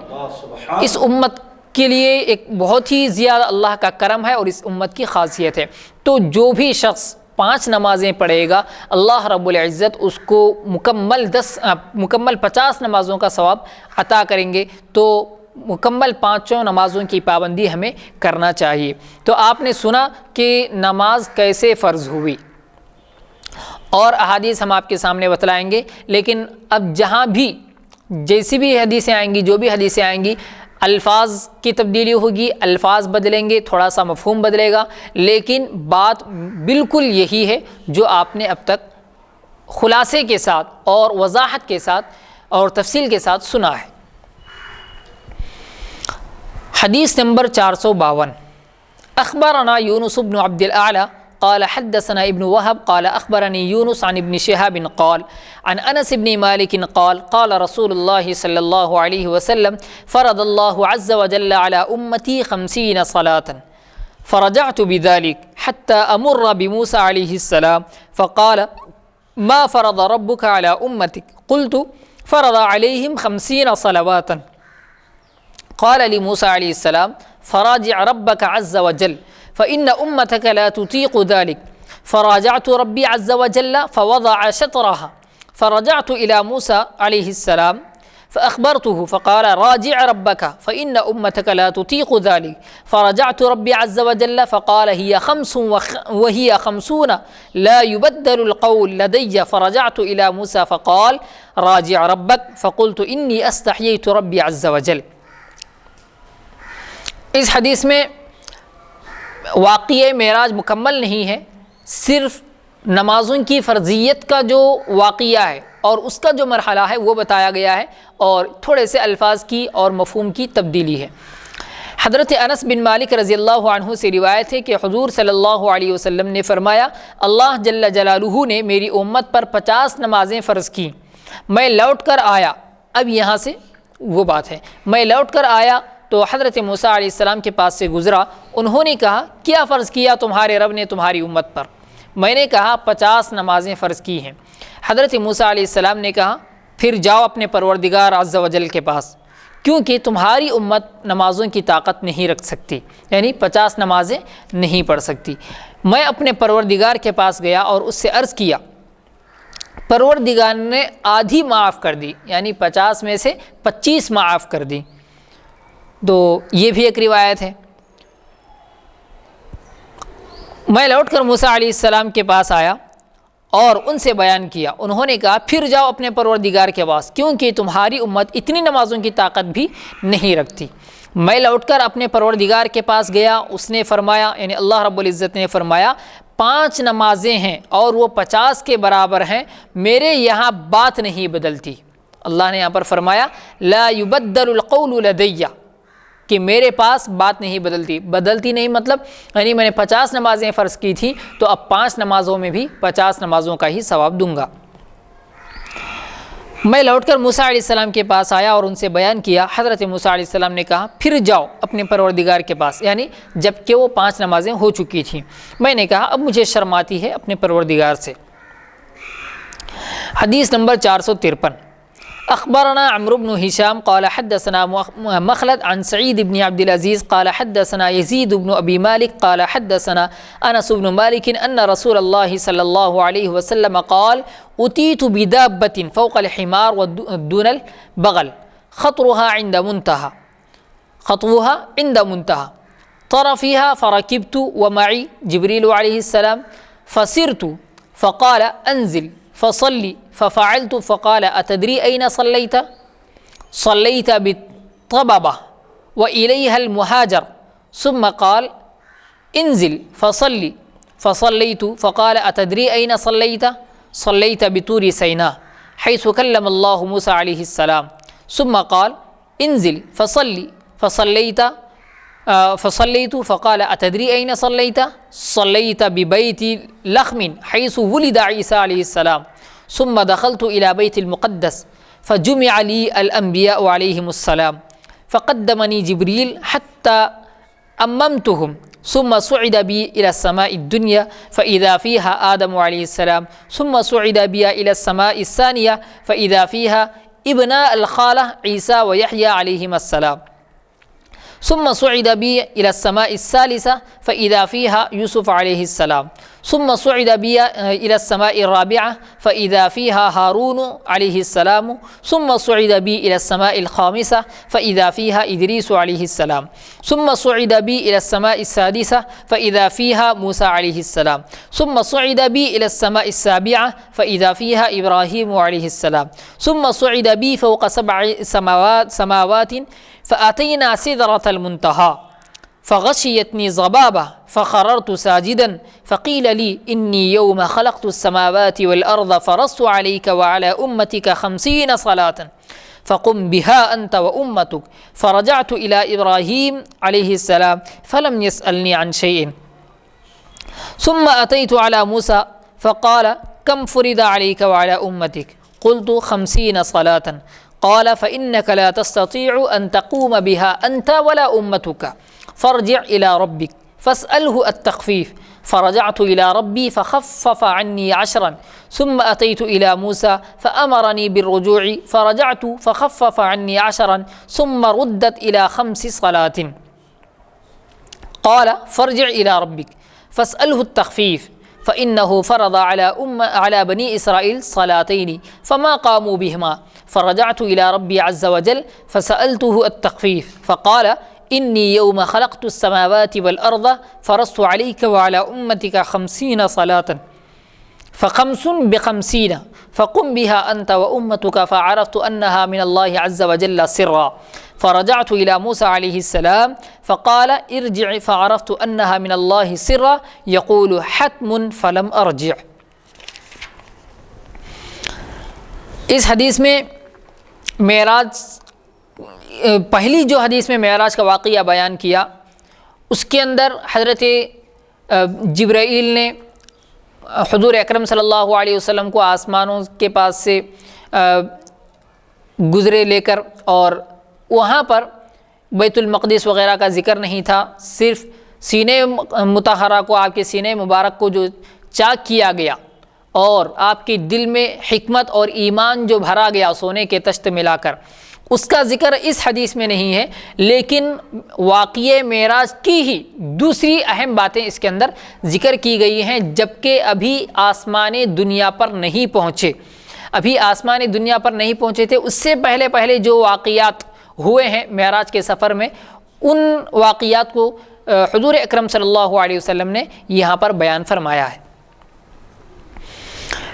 اس امت کے لیے ایک بہت ہی زیادہ اللہ کا کرم ہے اور اس امت کی خاصیت ہے۔ تو جو بھی شخص 5 نمازیں پڑھے گا اللہ رب العزت اس کو مکمل 50 نمازوں کا ثواب عطا کریں گے۔ تو مکمل 5 نمازوں کی پابندی ہمیں کرنا چاہیے۔ تو آپ نے سنا کہ نماز کیسے فرض ہوئی، اور احادیث ہم آپ کے سامنے بتلائیں گے، لیکن اب جہاں بھی جیسی بھی حدیثیں آئیں گی، جو بھی حدیثیں آئیں گی، الفاظ کی تبدیلی ہوگی، الفاظ بدلیں گے، تھوڑا سا مفہوم بدلے گا، لیکن بات بالکل یہی ہے جو آپ نے اب تک خلاصے کے ساتھ اور وضاحت کے ساتھ اور تفصیل کے ساتھ سنا ہے۔ حدیث نمبر 452، اخبرنا یونس بن عبد الاعلی قال حدثنا ابن وهب قال اخبرني يونس عن ابن شهاب قال عن انس بن مالك قال قال رسول الله صلى الله عليه وسلم فرض الله عز وجل على امتي 50 صلاة فرجعت بذلك حتى امر بموسى عليه السلام فقال ما فرض ربك على امتك قلت فرض عليهم 50 صلوات قال لموسى عليه السلام فراجع ربك عز وجل فإن أمتك لا تطيق ذلك فراجعت ربي عز وجل فوضع شطرها فرجعت إلى موسى عليه السلام فأخبرته فقال راجع ربك فإن أمتك لا تطيق ذلك فرجعت ربي عز وجل فقال هي 50 لا يبدل القول لدي فرجعت إلى موسى فقال راجع ربك فقلت إني أستحييت ربي عز وجل۔ اس حدیث میں واقعہ معراج مکمل نہیں ہے، صرف نمازوں کی فرضیت کا جو واقعہ ہے اور اس کا جو مرحلہ ہے وہ بتایا گیا ہے، اور تھوڑے سے الفاظ کی اور مفہوم کی تبدیلی ہے۔ حضرت انس بن مالک رضی اللہ عنہ سے روایت ہے کہ حضور صلی اللہ علیہ وسلم نے فرمایا اللہ جل جلالہ نے میری امت پر 50 نمازیں فرض کی، میں لوٹ کر آیا، اب یہاں سے وہ بات ہے، میں لوٹ کر آیا تو حضرت موسیٰ علیہ السلام کے پاس سے گزرا، انہوں نے کہا کیا فرض کیا تمہارے رب نے تمہاری امت پر؟ میں نے کہا 50 نمازیں فرض کی ہیں۔ حضرت موسیٰ علیہ السلام نے کہا پھر جاؤ اپنے پروردگار عز و جل کے پاس، کیونکہ تمہاری امت نمازوں کی طاقت نہیں رکھ سکتی، یعنی 50 نمازیں نہیں پڑھ سکتی۔ میں اپنے پروردگار کے پاس گیا اور اس سے عرض کیا، پروردگار نے آدھی معاف کر دی، یعنی 50 میں سے 25 معاف کر دی۔ تو یہ بھی ایک روایت ہے۔ میں لوٹ کر موسیٰ علیہ السلام کے پاس آیا اور ان سے بیان کیا، انہوں نے کہا پھر جاؤ اپنے پروردگار کے پاس، کیونکہ تمہاری امت اتنی نمازوں کی طاقت بھی نہیں رکھتی۔ میں لوٹ کر اپنے پروردگار کے پاس گیا، اس نے فرمایا، یعنی اللہ رب العزت نے فرمایا 5 نمازیں ہیں اور وہ 50 کے برابر ہیں، میرے یہاں بات نہیں بدلتی۔ اللہ نے یہاں پر فرمایا لا یبدل القول لدی، کہ میرے پاس بات نہیں بدلتی نہیں مطلب یعنی میں نے 50 نمازیں فرض کی تھی تو اب 5 نمازوں میں بھی 50 نمازوں کا ہی ثواب دوں گا۔ میں لوٹ کر موسیٰ علیہ السلام کے پاس آیا اور ان سے بیان کیا۔ حضرت موسیٰ علیہ السلام نے کہا پھر جاؤ اپنے پروردگار کے پاس، یعنی جب کہ وہ 5 نمازیں ہو چکی تھیں۔ میں نے کہا اب مجھے شرم آتی ہے اپنے پروردگار سے۔ حدیث نمبر 453۔ اخبرنا عمرو بن هشام قال حدثنا مخلد عن سعيد بن عبد العزيز قال حدثنا يزيد بن ابي مالك قال حدثنا انس بن مالك ان رسول الله صلى الله عليه وسلم قال اتيت بدابة فوق الحمار ودون البغل خطوها عند منتهى طرفها فركبت ومعي جبريل عليه السلام فسرت فقال انزل فصلي ففعلت فقال أتدري أين صليت؟ صليت بالطببة وإليها المهاجر ثم قال انزل فصلي فصليت فقال أتدري أين صليت؟ صليت بطور سيناء حيث كلم الله موسى عليه السلام ثم قال انزل فصلي فصليت فقال أتدري أين صليت؟ صليت ببيت لخم حيث ولد عيسى عليه السلام ثم دخلت إلى بيت المقدس فجمع لي الأنبياء عليهم السلام فقدمني جبريل حتى أممتهم ثم صعد بي إلى السماء الدنيا فإذا فيها آدم عليه السلام ثم صعد بي إلى السماء الثانية فإذا فيها ابناء الخالة عيسى ويحيى عليهما السلام ثم صعد بي إلى السماء الثالثة فإذا فيها يوسف عليه السلام ثم صعد بي إلى السماء الرابعة فإذا فيها هارون عليه السلام ثم صعد بي إلى السماء الخامسة فإذا فيها إدريس عليه السلام ثم صعد بي إلى السماء السادسة فإذا فيها موسى عليه السلام ثم صعد بي إلى السماء السابعة فإذا فيها إبراهيم عليه السلام ثم صعد بي فوق 7 سماوات فأتينا سدرة المنتهى فغشيتني ضبابة فخررت ساجدا فقيل لي إني يوم خلقت السماوات والأرض فرضت عليك وعلى أمتك 50 صلاة فقم بها أنت وأمتك فرجعت إلى إبراهيم عليه السلام فلم يسألني عن شيء ثم أتيت على موسى فقال كم فرض عليك وعلى أمتك قلت 50 صلاة قال فإنك لا تستطيع أن تقوم بها أنت ولا أمتك فارجع إلى ربك فاسأله التخفيف فرجعت إلى ربي فخفف عني 10 ثم أتيت إلى موسى فأمرني بالرجوع فرجعت فخفف عني 10 ثم ردت إلى 5 صلاة قال فارجع إلى ربك فاسأله التخفيف فإنه فرض على بني إسرائيل 2 فما قاموا بهما فرجعت إلى ربي عز وجل فسألته التخفيف فقال إني يوم خلقت السماوات والأرض فرضت عليك وعلى أمتك 50 صلاة ف5 ب50 فقم بها أنت وأمتك فعرفت أنها من الله عز وجل سرا فرجعت إلى موسى عليه السلام فقال ارجع فعرفت أنها من الله سرا يقول حتم فلم أرجع۔ اس حدیث میں معراج، پہلی جو حدیث میں معراج کا واقعہ بیان کیا اس کے اندر حضرت جبرائیل نے حضور اکرم صلی اللہ علیہ وسلم کو آسمانوں کے پاس سے گزرے لے کر، اور وہاں پر بیت المقدس وغیرہ کا ذکر نہیں تھا، صرف سینے مطہرہ کو، آپ کے سینے مبارک کو جو چاک کیا گیا اور آپ کے دل میں حکمت اور ایمان جو بھرا گیا سونے کے تشت ملا کر، اس کا ذکر اس حدیث میں نہیں ہے، لیکن واقعہ معراج کی ہی دوسری اہم باتیں اس کے اندر ذکر کی گئی ہیں، جبکہ ابھی آسمان دنیا پر نہیں پہنچے، ابھی آسمان دنیا پر نہیں پہنچے تھے۔ اس سے پہلے جو واقعات ہوئے ہیں معراج کے سفر میں، ان واقعات کو حضور اکرم صلی اللہ علیہ وسلم نے یہاں پر بیان فرمایا ہے۔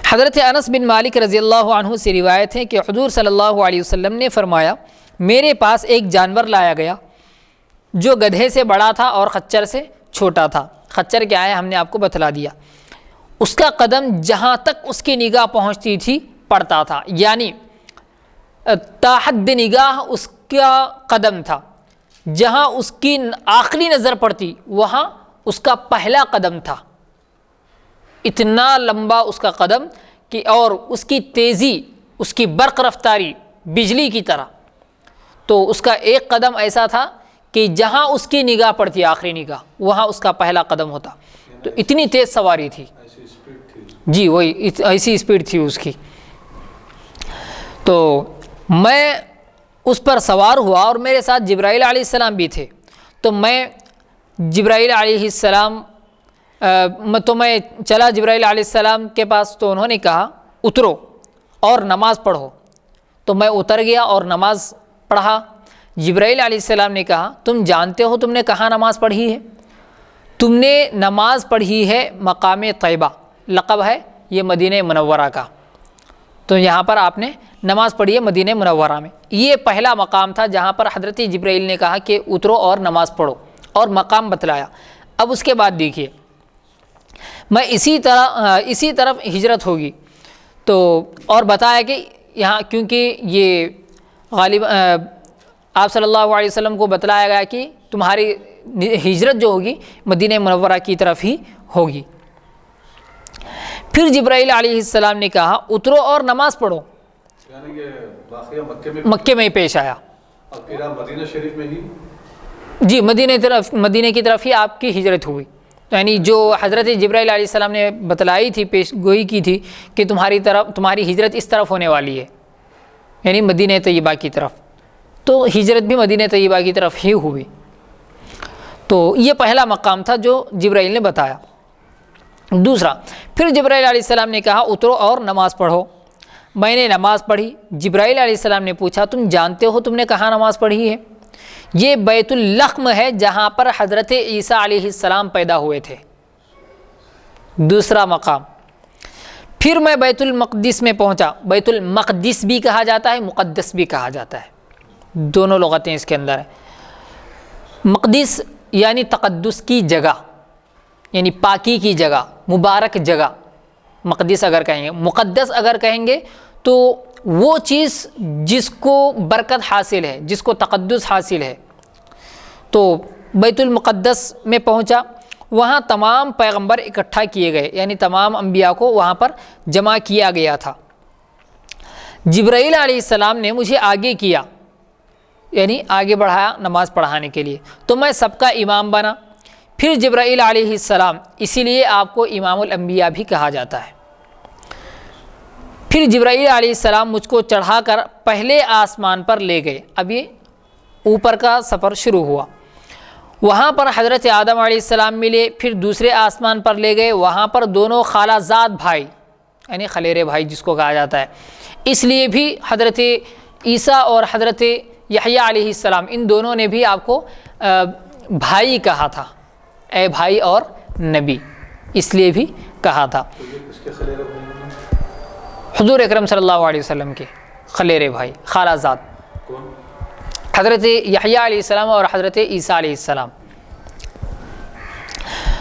حضرت انس بن مالک رضی اللہ عنہ سے روایت ہے کہ حضور صلی اللہ علیہ وسلم نے فرمایا، میرے پاس ایک جانور لایا گیا جو گدھے سے بڑا تھا اور خچر سے چھوٹا تھا۔ خچر کیا ہے ہم نے آپ کو بتلا دیا۔ اس کا قدم جہاں تک اس کی نگاہ پہنچتی تھی پڑتا تھا، یعنی تا حد نگاہ اس کا قدم تھا، جہاں اس کی آخری نظر پڑتی وہاں اس کا پہلا قدم تھا، اتنا لمبا اس کا قدم کہ اور اس کی تیزی اس کی برق رفتاری بجلی کی طرح. تو اس کا ایک قدم ایسا تھا کہ جہاں اس کی نگاہ پڑتی آخری نگاہ وہاں اس کا پہلا قدم ہوتا. تو اتنی تیز سواری تھی. جی وہی ایسی اسپیڈ تھی اس کی. تو میں اس پر سوار ہوا اور میرے ساتھ جبرائیل علیہ السلام بھی تھے. تو میں جبرائیل علیہ السلام میں چلا جبرائیل علیہ السلام کے پاس. تو انہوں نے کہا اترو اور نماز پڑھو. تو میں اتر گیا اور نماز پڑھا. جبرائیل علیہ السلام نے کہا تم جانتے ہو تم نے کہاں نماز پڑھی ہے؟ تم نے نماز پڑھی ہے مقام طیبہ، لقب ہے یہ مدینہ منورہ کا. تو یہاں پر آپ نے نماز پڑھی ہے مدینہ منورہ میں. یہ پہلا مقام تھا جہاں پر حضرت جبرائیل نے کہا کہ اترو اور نماز پڑھو اور مقام بتلایا. اب اس کے بعد دیکھیے میں اسی طرف ہجرت ہوگی. تو اور بتایا کہ یہاں کیونکہ یہ غالب آپ صلی اللہ علیہ وسلم کو بتلایا گیا کہ تمہاری ہجرت جو ہوگی مدینہ منورہ کی طرف ہی ہوگی. پھر جبرائیل علیہ السلام نے کہا اترو اور نماز پڑھو. یعنی یہ واقعہ مکے میں ہی پیش آیا. اور پھر مدینہ شریف میں ہی جی مدینہ کی طرف ہی آپ کی ہجرت ہوئی. یعنی جو حضرت جبرائیل علیہ السلام نے بتلائی تھی، پیش گوئی کی تھی کہ تمہاری ہجرت اس طرف ہونے والی ہے، یعنی مدینہ طیبہ کی طرف. تو ہجرت بھی مدینہ طیبہ کی طرف ہی ہوئی. تو یہ پہلا مقام تھا جو جبرائیل نے بتایا. دوسرا، پھر جبرائیل علیہ السلام نے کہا اترو اور نماز پڑھو. میں نے نماز پڑھی. جبرائیل علیہ السلام نے پوچھا تم جانتے ہو تم نے کہاں نماز پڑھی ہے؟ یہ بیت اللحم ہے جہاں پر حضرت عیسیٰ علیہ السلام پیدا ہوئے تھے. دوسرا مقام. پھر میں بیت المقدس میں پہنچا. بیت المقدس بھی کہا جاتا ہے، مقدس بھی کہا جاتا ہے، دونوں لغتیں اس کے اندر ہیں. مقدس یعنی تقدس کی جگہ، یعنی پاکی کی جگہ، مبارک جگہ. مقدس اگر کہیں گے، مقدس اگر کہیں گے تو وہ چیز جس کو برکت حاصل ہے، جس کو تقدس حاصل ہے. تو بیت المقدس میں پہنچا. وہاں تمام پیغمبر اکٹھا کیے گئے، یعنی تمام انبیاء کو وہاں پر جمع کیا گیا تھا. جبرائیل علیہ السلام نے مجھے آگے کیا، یعنی آگے بڑھایا نماز پڑھانے کے لیے. تو میں سب کا امام بنا. پھر جبرائیل علیہ السلام، اسی لیے آپ کو امام الانبیاء بھی کہا جاتا ہے. پھر جبرائیل علیہ السلام مجھ کو چڑھا کر پہلے آسمان پر لے گئے. اب یہ اوپر کا سفر شروع ہوا. وہاں پر حضرت آدم علیہ السلام ملے. پھر دوسرے آسمان پر لے گئے. وہاں پر دونوں خالہ زاد بھائی، یعنی خلیرے بھائی جس کو کہا جاتا ہے، اس لیے بھی حضرت عیسیٰ اور حضرت یحییٰ علیہ السلام ان دونوں نے بھی آپ کو بھائی کہا تھا، اے بھائی اور نبی، اس لیے بھی کہا تھا. حضور اکرم صلی اللہ علیہ وسلم کے خلیرے بھائی، خالہ زاد، حضرت یحییٰ علیہ السلام اور حضرت عیسیٰ علیہ السلام.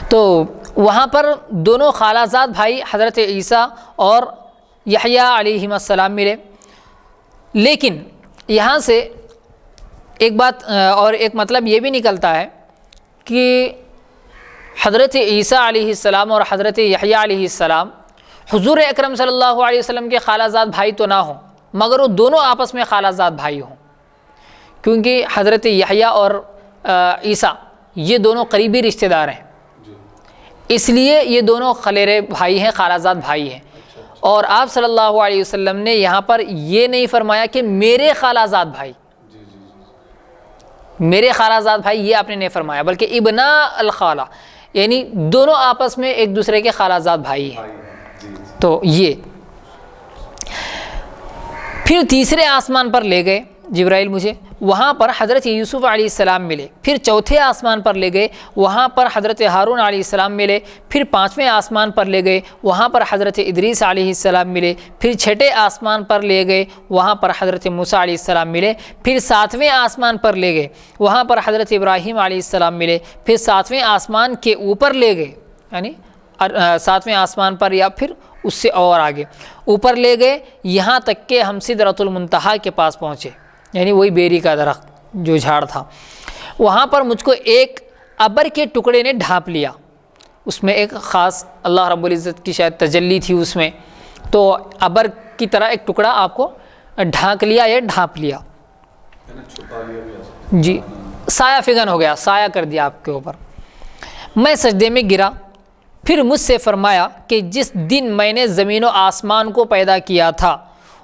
تو وہاں پر دونوں خالہ زاد بھائی حضرت عیسیٰ اور یحییٰ علیہ السلام ملے. لیکن یہاں سے ایک بات اور ایک مطلب یہ بھی نکلتا ہے کہ حضرت عیسیٰ علیہ السلام اور حضرت یحییٰ علیہ السلام حضور اکرم صلی اللہ علیہ وسلم کے خالہ زاد بھائی تو نہ ہوں، مگر وہ دونوں آپس میں خالہ زاد بھائی ہوں، کیونکہ حضرت یحییٰ اور عیسیٰ یہ دونوں قریبی رشتہ دار ہیں، اس لیے یہ دونوں خلیرے بھائی ہیں، خالہ زاد بھائی ہیں. اور آپ صلی اللہ علیہ وسلم نے یہاں پر یہ نہیں فرمایا کہ میرے خالہ زاد بھائی، میرے خالہ زاد بھائی یہ آپ نے نہیں فرمایا، بلکہ ابنا الخالہ، یعنی دونوں آپس میں ایک دوسرے کے خالہ زاد بھائی ہیں. تو یہ پھر تیسرے آسمان پر لے گئے جبرائیل مجھے. وہاں پر حضرت یوسف علیہ السلام ملے. پھر چوتھے آسمان پر لے گئے. وہاں پر حضرت ہارون علیہ السلام ملے. پھر پانچویں آسمان پر لے گئے. وہاں پر حضرت ادریس علیہ السلام ملے. پھر چھٹے آسمان پر لے گئے. وہاں پر حضرت موسیٰ علیہ السلام ملے. پھر ساتویں آسمان پر لے گئے. وہاں پر حضرت ابراہیم علیہ السلام ملے. پھر ساتویں آسمان کے اوپر لے گئے، یعنی ساتویں آسمان پر یا پھر اس سے اور آگے اوپر لے گئے، یہاں تک کہ ہم سدرۃ المنتہا کے پاس پہنچے، یعنی وہی بیری کا درخت جو جھاڑ تھا. وہاں پر مجھ کو ایک ابر کے ٹکڑے نے ڈھانپ لیا. اس میں ایک خاص اللہ رب العزت کی شاید تجلی تھی اس میں. تو ابر کی طرح ایک ٹکڑا آپ کو ڈھانک لیا یا ڈھانپ لیا، چھپا لیا بھی جی سایہ فگن ہو گیا، سایہ کر دیا آپ کے اوپر۔ میں سجدے میں گرا، پھر مجھ سے فرمایا کہ جس دن میں نے زمین و آسمان کو پیدا کیا تھا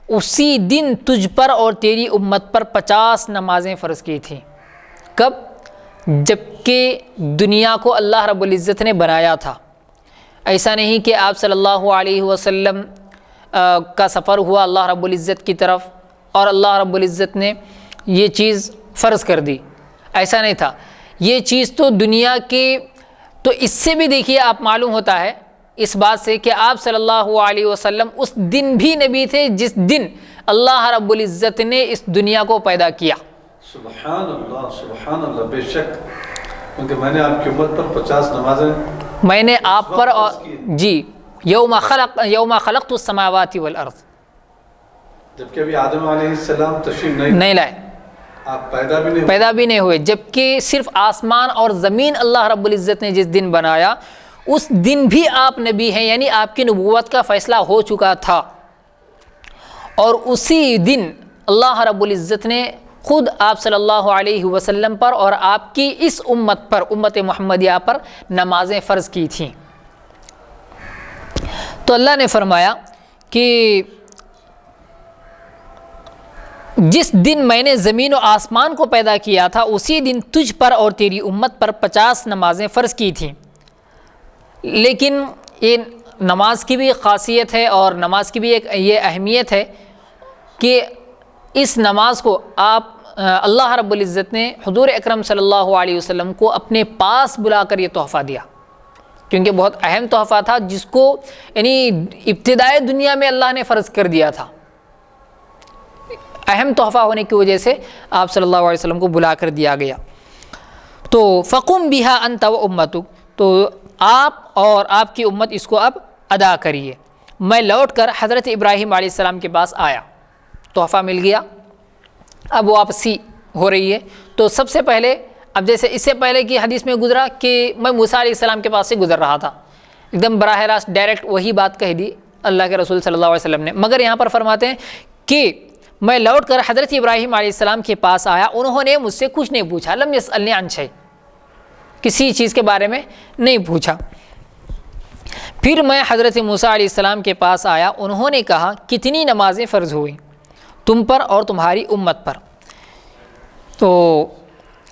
اسی دن تجھ پر اور تیری امت پر 50 نمازیں فرض کی تھیں۔ کب؟ جب کہ دنیا کو اللہ رب العزت نے بنایا تھا۔ ایسا نہیں کہ آپ صلی اللہ علیہ وسلم کا سفر ہوا اللہ رب العزت کی طرف اور اللہ رب العزت نے یہ چیز فرض کر دی، ایسا نہیں تھا۔ یہ چیز تو دنیا کے، تو اس سے بھی دیکھیے آپ معلوم ہوتا ہے اس بات سے کہ آپ صلی اللہ علیہ وسلم اس دن بھی نبی تھے جس دن اللہ رب العزت نے اس دنیا کو پیدا کیا۔ سبحان اللہ، بے شک، کیونکہ میں نے آپ کی امت پر 50 نمازیں میں نے آپ پر جی یوم خلقت السماوات والارض، جبکہ ابھی آدم علیہ السلام تشریف نہیں لائے، آپ پیدا بھی نہیں ہوئے، جبکہ صرف آسمان اور زمین اللہ رب العزت نے جس دن بنایا اس دن بھی آپ نبی ہیں، یعنی آپ کی نبوت کا فیصلہ ہو چکا تھا۔ اور اسی دن اللہ رب العزت نے خود آپ صلی اللہ علیہ وسلم پر اور آپ کی اس امت پر، امت محمدیہ پر نمازیں فرض کی تھیں۔ تو اللہ نے فرمایا کہ جس دن میں نے زمین و آسمان کو پیدا کیا تھا اسی دن تجھ پر اور تیری امت پر 50 نمازیں فرض کی تھیں۔ لیکن یہ نماز کی بھی خاصیت ہے اور نماز کی بھی ایک یہ اہمیت ہے کہ اس نماز کو آپ اللہ رب العزت نے حضور اکرم صلی اللہ علیہ وسلم کو اپنے پاس بلا کر یہ تحفہ دیا، کیونکہ بہت اہم تحفہ تھا جس کو یعنی ابتدائی دنیا میں اللہ نے فرض کر دیا تھا۔ اہم تحفہ ہونے کی وجہ سے آپ صلی اللہ علیہ وسلم کو بلا کر دیا گیا۔ تو فقم بہا انت و امتک، تو آپ اور آپ کی امت اس کو اب ادا کریے۔ میں لوٹ کر حضرت ابراہیم علیہ السلام کے پاس آیا، تحفہ مل گیا، اب واپسی ہو رہی ہے۔ تو سب سے پہلے، اب جیسے اس سے پہلے کی حدیث میں گزرا کہ میں موسیٰ علیہ السلام کے پاس سے گزر رہا تھا، ایک دم براہ راست ڈائریکٹ وہی بات کہہ دی اللہ کے رسول صلی اللہ علیہ وسلم نے، مگر یہاں پر فرماتے ہیں کہ میں لوٹ کر حضرت ابراہیم علیہ السلام کے پاس آیا، انہوں نے مجھ سے کچھ نہیں پوچھا، لم یسألنی عن شیء، کسی چیز کے بارے میں نہیں پوچھا۔ پھر میں حضرت موسیٰ علیہ السلام کے پاس آیا، انہوں نے کہا کتنی نمازیں فرض ہوئیں تم پر اور تمہاری امت پر؟ تو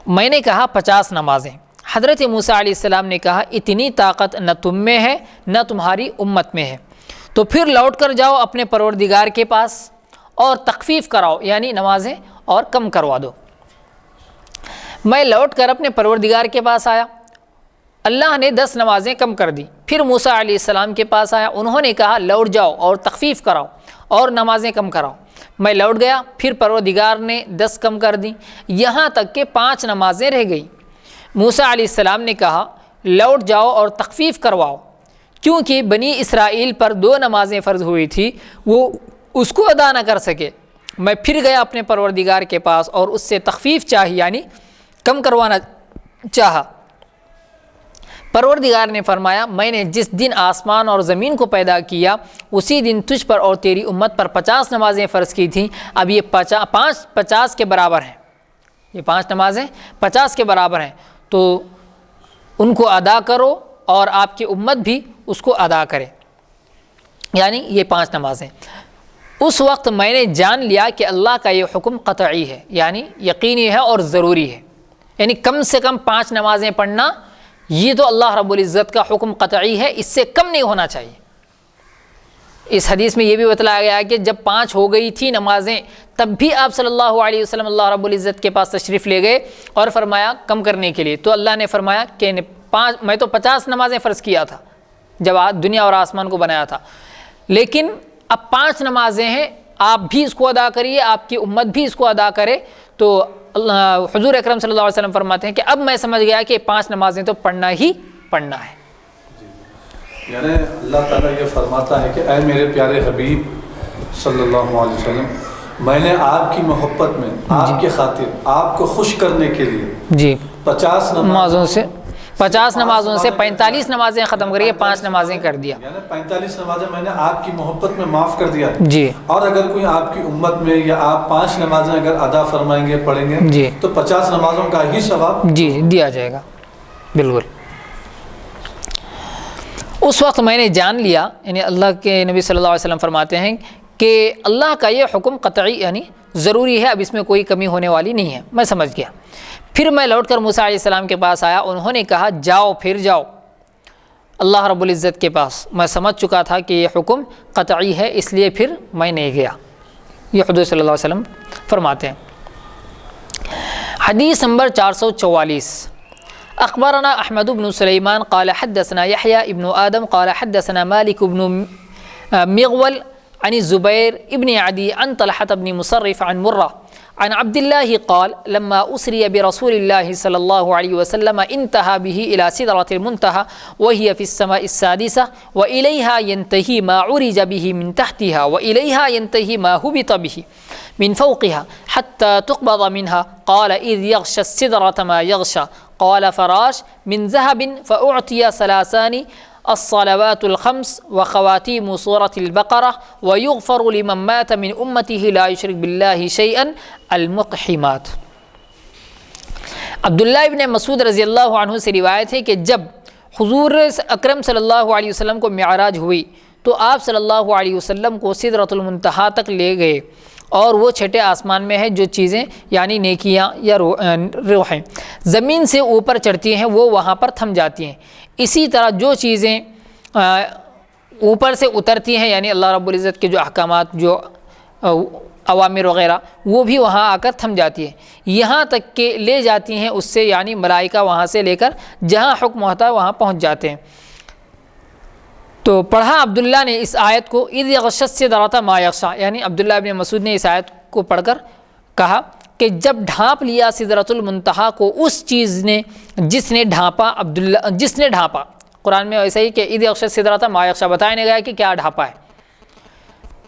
میں نے کہا 50 نمازیں۔ حضرت موسیٰ علیہ السلام نے کہا اتنی طاقت نہ تم میں ہے نہ تمہاری امت میں ہے، تو پھر لوٹ کر جاؤ اپنے پروردگار کے پاس اور تخفیف کراؤ، یعنی نمازیں اور کم کروا دو۔ میں لوٹ کر اپنے پروردگار کے پاس آیا، اللہ نے 10 نمازیں کم کر دی۔ پھر موسیٰ علیہ السلام کے پاس آیا، انہوں نے کہا لوٹ جاؤ اور تخفیف کراؤ اور نمازیں کم کراؤ۔ میں لوٹ گیا، پھر پروردگار نے 10 کم کر دی، یہاں تک کہ 5 نمازیں رہ گئیں۔ موسیٰ علیہ السلام نے کہا لوٹ جاؤ اور تخفیف کرواؤ، کیونکہ بنی اسرائیل پر 2 نمازیں فرض ہوئی تھی، وہ اس کو ادا نہ کر سکے۔ میں پھر گیا اپنے پروردگار کے پاس اور اس سے تخفیف چاہی، یعنی کم کروانا چاہا۔ پروردگار نے فرمایا میں نے جس دن آسمان اور زمین کو پیدا کیا اسی دن تجھ پر اور تیری امت پر 50 نمازیں فرض کی تھیں، اب یہ 50 کے برابر ہیں، یہ 5 نمازیں 50 کے برابر ہیں، تو ان کو ادا کرو اور آپ کی امت بھی اس کو ادا کرے، یعنی یہ 5 نمازیں۔ اس وقت میں نے جان لیا کہ اللہ کا یہ حکم قطعی ہے، یعنی یقینی ہے اور ضروری ہے، یعنی کم سے کم 5 نمازیں پڑھنا یہ تو اللہ رب العزت کا حکم قطعی ہے، اس سے کم نہیں ہونا چاہیے۔ اس حدیث میں یہ بھی بتلایا گیا کہ جب 5 ہو گئی تھی نمازیں تب بھی آپ صلی اللہ علیہ وسلم اللہ رب العزت کے پاس تشریف لے گئے اور فرمایا کم کرنے کے لیے، تو اللہ نے فرمایا کہ میں تو 50 نمازیں فرض کیا تھا جب دنیا اور آسمان کو بنایا تھا، لیکن اب 5 نمازیں ہیں، آپ بھی اس کو ادا کریے، آپ کی امت بھی اس کو ادا کرے۔ تو حضور اکرم صلی اللہ علیہ وسلم فرماتے ہیں کہ اب میں سمجھ گیا کہ 5 نمازیں تو پڑھنا ہی پڑھنا ہے۔ یعنی اللہ تعالیٰ یہ فرماتا ہے کہ اے میرے پیارے حبیب صلی اللہ علیہ وسلم، میں نے آپ کی محبت میں، آپ کی خاطر، آپ کو خوش کرنے کے لیے 50 نمازوں سے 50 نمازوں سے 45 نمازیں ختم کریے، 5 نمازیں کر دیا، یعنی 45 نمازیں میں نے آپ کی محبت میں معاف کر دیا جی۔ اور اگر کوئی آپ کی امت میں یا آپ 5 نمازیں اگر ادا فرمائیں گے پڑھیں گے جی تو 50 نمازوں کا ہی ثواب جی دیا جائے گا، بالکل۔ اس وقت میں نے جان لیا، یعنی اللہ کے نبی صلی اللہ علیہ وسلم فرماتے ہیں کہ اللہ کا یہ حکم قطعی یعنی ضروری ہے، اب اس میں کوئی کمی ہونے والی نہیں ہے، میں سمجھ گیا۔ پھر میں لوٹ کر موسیٰ علیہ السلام کے پاس آیا، انہوں نے کہا جاؤ، پھر جاؤ اللہ رب العزت کے پاس، میں سمجھ چکا تھا کہ یہ حکم قطعی ہے، اس لیے پھر میں نہیں گیا۔ یہ حضور صلی اللہ علیہ وسلم فرماتے ہیں۔ حدیث نمبر 444، اخبرنا احمد بن سلیمان قال حدثنا يحيى ابن آدم قال حدثنا مالك بن مغول عن الزبير ابن عدي عن طلحة بن مصرف عن مرة عن عبد الله قال لما أسري برسول الله صلى الله عليه وسلم انتهى به إلى سدرة المنتهى وهي في السماء السادسة وإليها ينتهي ما عرج به من تحتها وإليها ينتهي ما هبط به من فوقها حتى تقبض منها قال إذ يغشى السدرة ما يغشى قال فراش من ذهب فأعطي ثلاثان الصلوات الخمس وخواتيم سورة البقرة ويغفر لمن مات من أمته لا يشرك بالله شيئا المقحمات۔ عبداللہ ابن مسعود رضی اللہ عنہ سے روایت ہے کہ جب حضور اکرم صلی اللہ علیہ وسلم کو معراج ہوئی تو آپ صلی اللہ علیہ وسلم کو سدرۃ المنتہا تک لے گئے، اور وہ چھٹے آسمان میں ہے جو چیزیں یعنی نیکیاں یا روحیں زمین سے اوپر چڑھتی ہیں وہ وہاں پر تھم جاتی ہیں، اسی طرح جو چیزیں اوپر سے اترتی ہیں یعنی اللہ رب العزت کے جو احکامات، جو اوامر وغیرہ، وہ بھی وہاں آ کر تھم جاتی ہیں، یہاں تک کہ لے جاتی ہیں اس سے، یعنی ملائکہ وہاں سے لے کر جہاں حکم ہوتا ہے وہاں پہنچ جاتے ہیں۔ تو پڑھا عبداللہ نے اس آیت کو، اذ یغشی السدرۃ ما یغشی، یعنی عبداللہ ابن مسعود نے اس آیت کو پڑھ کر کہا کہ جب ڈھانپ لیا سدرۃ المنتہا کو اس چیز نے جس نے ڈھانپا، قرآن میں ویسے ہی کہ اذ یغشی السدرۃ ما یغشی بتایا نہیں گیا کہ کیا ڈھانپا ہے،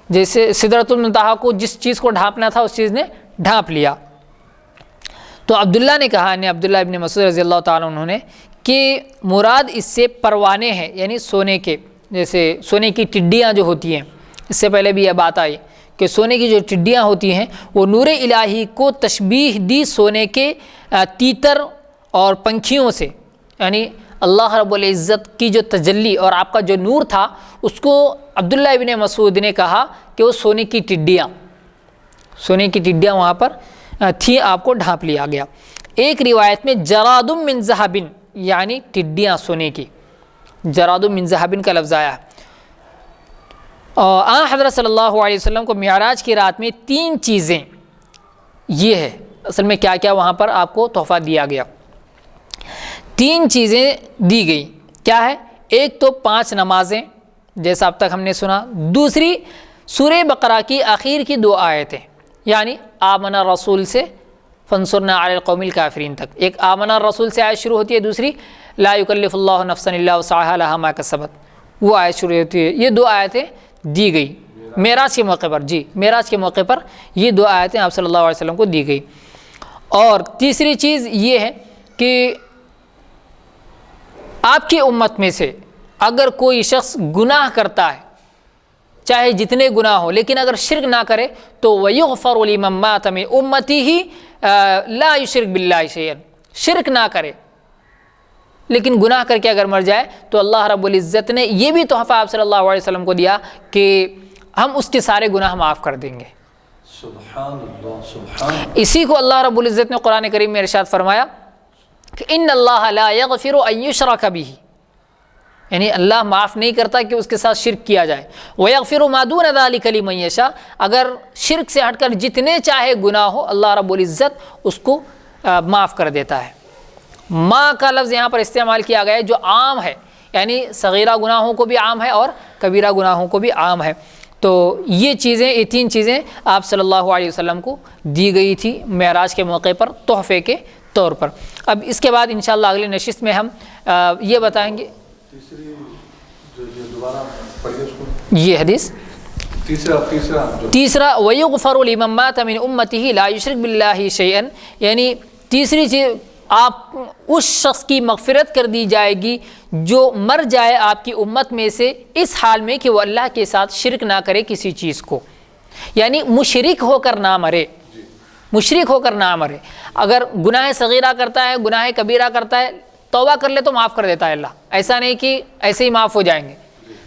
جیسے سدرۃ المنتہا کو جس چیز کو ڈھانپنا تھا اس چیز نے ڈھانپ لیا۔ تو عبداللہ نے کہا، یعنی عبداللہ ابن مسعود رضی اللہ تعالیٰ عنہ نے، کہ مراد اس سے پروانے ہیں، یعنی سونے کے، جیسے سونے کی ٹڈیاں جو ہوتی ہیں، اس سے پہلے بھی یہ بات آئی کہ سونے کی جو ٹڈیاں ہوتی ہیں وہ نور الہی کو تشبیہ دی سونے کے تیتر اور پنکھیوں سے، یعنی اللہ رب العزت کی جو تجلی اور آپ کا جو نور تھا اس کو عبداللہ ابن مسعود نے کہا کہ وہ سونے کی ٹڈیاں وہاں پر تھیں، آپ کو ڈھانپ لیا گیا۔ ایک روایت میں جراد من ذہب، یعنی ٹڈیاں سونے کی، جراد من ذہب کا لفظ آیا ہے۔ اور حضرت صلی اللہ علیہ وسلم کو معراج کی رات میں 3 چیزیں، یہ ہے اصل میں کیا کیا وہاں پر آپ کو تحفہ دیا گیا، 3 چیزیں دی گئی، کیا ہے؟ ایک تو 5 نمازیں جیسا اب تک ہم نے سنا، دوسری سورہ بقرہ کی آخر کی 2 آیتیں، یعنی آمن الرسول سے فانصرنا علی القوم الکافرین تک، ایک آمن الرسول سے آیت شروع ہوتی ہے، دوسری لا یکلف اللہ نفسا الا وسعها لها ما کسبت، وہ آیت شروع ہوتی ہے۔ یہ 2 آیتیں دی گئی معراج کے موقع پر، معراج کے موقع پر یہ 2 آیتیں آپ صلی اللہ علیہ وسلم کو دی گئی۔ اور تیسری چیز یہ ہے کہ آپ کی امت میں سے اگر کوئی شخص گناہ کرتا ہے، چاہے جتنے گناہ ہو، لیکن اگر شرک نہ کرے تو وَيُغْفَرُ لِمَن مَّاتَ مِنْ أُمَّتِهِ لَا يُشْرِكْ بِاللَّهِ شَيْئًا، شرک نہ کرے لیکن گناہ کر کے اگر مر جائے تو اللہ رب العزت نے یہ بھی تحفہ آپ صلی اللہ علیہ وسلم کو دیا کہ ہم اس کے سارے گناہ معاف کر دیں گے۔ سبحان اللہ، سبحان اللہ۔ اسی کو اللہ رب العزت نے قرآن کریم میں ارشاد فرمایا کہ ان اللہ لا یغفر ان یشرک بہ، یعنی اللہ معاف نہیں کرتا کہ اس کے ساتھ شرک کیا جائے، ویغفر ما دون ذلک لمن یشاء، اگر شرک سے ہٹ کر جتنے چاہے گناہ ہو اللہ رب العزت اس کو معاف کر دیتا ہے۔ ماں کا لفظ یہاں پر استعمال کیا گیا ہے جو عام ہے، یعنی صغیرہ گناہوں کو بھی عام ہے اور کبیرہ گناہوں کو بھی عام ہے۔ تو یہ چیزیں، یہ 3 چیزیں آپ صلی اللہ علیہ وسلم کو دی گئی تھی معراج کے موقع پر تحفے کے طور پر۔ اب اس کے بعد انشاءاللہ اگلی نشست میں ہم یہ بتائیں گے یہ حدیث تیسرا وَيُغْفَرُ لِمَن مَّاتَ مِنْ أُمَّتِهِ لَا يُشْرِكْ بِاللَّهِ شَيْئًا، یعنی تیسری چیز آپ اس شخص کی مغفرت کر دی جائے گی جو مر جائے آپ کی امت میں سے اس حال میں کہ وہ اللہ کے ساتھ شرک نہ کرے کسی چیز کو، یعنی مشرک ہو کر نہ مرے، مشرک ہو کر نہ مرے۔ اگر گناہ صغیرہ کرتا ہے، گناہ کبیرہ کرتا ہے، توبہ کر لے تو معاف کر دیتا ہے اللہ، ایسا نہیں کہ ایسے ہی معاف ہو جائیں گے۔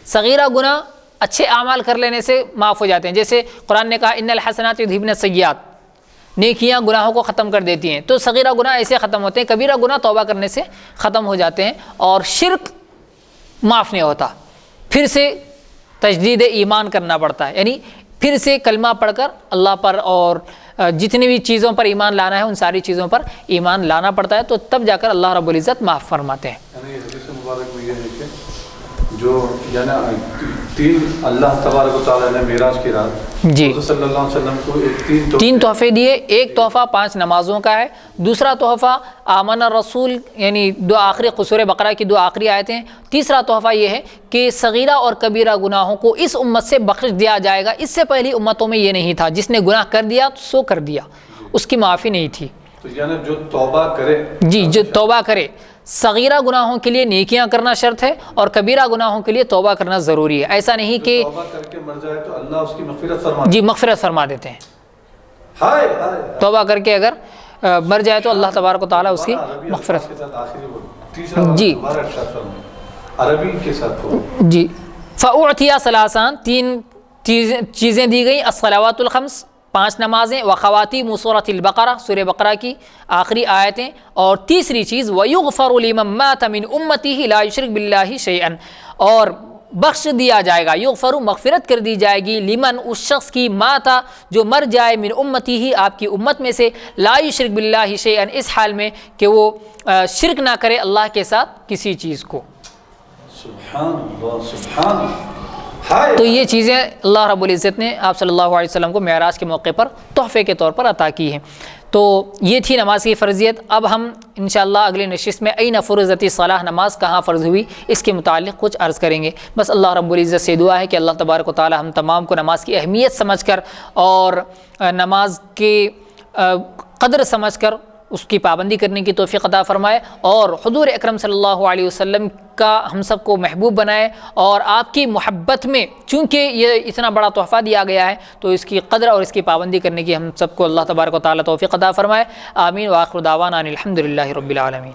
صغیرہ گناہ اچھے اعمال کر لینے سے معاف ہو جاتے ہیں، جیسے قرآن نے کہا ان الحسنات یذھبن السیئات، نیکیاں گناہوں کو ختم کر دیتی ہیں، تو صغیرہ گناہ ایسے ختم ہوتے ہیں، کبیرہ گناہ توبہ کرنے سے ختم ہو جاتے ہیں، اور شرک معاف نہیں ہوتا، پھر سے تجدید ایمان کرنا پڑتا ہے، یعنی پھر سے کلمہ پڑھ کر اللہ پر اور جتنی بھی چیزوں پر ایمان لانا ہے ان ساری چیزوں پر ایمان لانا پڑتا ہے، تو تب جا کر اللہ رب العزت معاف فرماتے ہیں۔ یعنی حدیث مبارک میں یہ ہے کہ جو یعنی تین اللہ تبارک و تعالیٰ نے معراج کی رات جی حضرت صلی اللہ علیہ وسلم کو تین تحفے دیے، ایک تحفہ 5 نمازوں کا ہے، دوسرا تحفہ آمن الرسول یعنی دو آخری سورہ بقرہ کی 2 آخری آیتیں، تیسرا تحفہ یہ ہے کہ صغیرہ اور کبیرہ گناہوں کو اس امت سے بخش دیا جائے گا۔ اس سے پہلی امتوں میں یہ نہیں تھا، جس نے گناہ کر دیا سو کر دیا، اس کی معافی نہیں تھی۔ تو یعنی جو توبہ کرے، جی جو توبہ کرے، صغیرہ گناہوں کے لیے نیکیاں کرنا شرط ہے اور کبیرہ گناہوں کے لیے توبہ کرنا ضروری ہے، ایسا نہیں کہ توبہ کر کے مر جائے تو اللہ اس کی مغفرت فرما جی مغفرت فرما دیتے ہیں۔ ہائے توبہ کر کے اگر مر جائے تو اللہ تبارک و تعالیٰ اس کی مغفرت جی عربی کے ساتھ جی فاعطیا ثلاثان، 3 چیزیں دی گئیں، الصلوات الخمس 5 نمازیں، وخواتیم سورۃ البقرہ سورہ بقرہ کی آخری آیتیں، اور تیسری چیز ویغفر لمن مات من امتہ لا یشرک باللہ شیئا، اور بخش دیا جائے گا، یغفر مغفرت کر دی جائے گی، لمن اس شخص کی ماتا جو مر جائے، من امتی ہی آپ کی امت میں سے، لا یشرک باللہ شیئا اس حال میں کہ وہ شرک نہ کرے اللہ کے ساتھ کسی چیز کو۔ سبحان اللہ سبحان اللہ۔ تو یہ چیزیں اللہ رب العزت نے آپ صلی اللہ علیہ وسلم کو معراج کے موقع پر تحفے کے طور پر عطا کی ہیں۔ تو یہ تھی نماز کی فرضیت۔ اب ہم انشاءاللہ اگلے نشست میں این فرضت الصلاۃ، نماز کہاں فرض ہوئی، اس کے متعلق کچھ عرض کریں گے۔ بس اللہ رب العزت سے دعا ہے کہ اللہ تبارک و تعالی ہم تمام کو نماز کی اہمیت سمجھ کر اور نماز کے قدر سمجھ کر اس کی پابندی کرنے کی توفیق عطا فرمائے، اور حضور اکرم صلی اللہ علیہ وسلم کا ہم سب کو محبوب بنائے، اور آپ کی محبت میں چونکہ یہ اتنا بڑا تحفہ دیا گیا ہے تو اس کی قدر اور اس کی پابندی کرنے کی ہم سب کو اللہ تبارک و تعالی توفیق عطا فرمائے۔ آمین۔ وآخر دعوانا ان الحمد للہ رب العالمین۔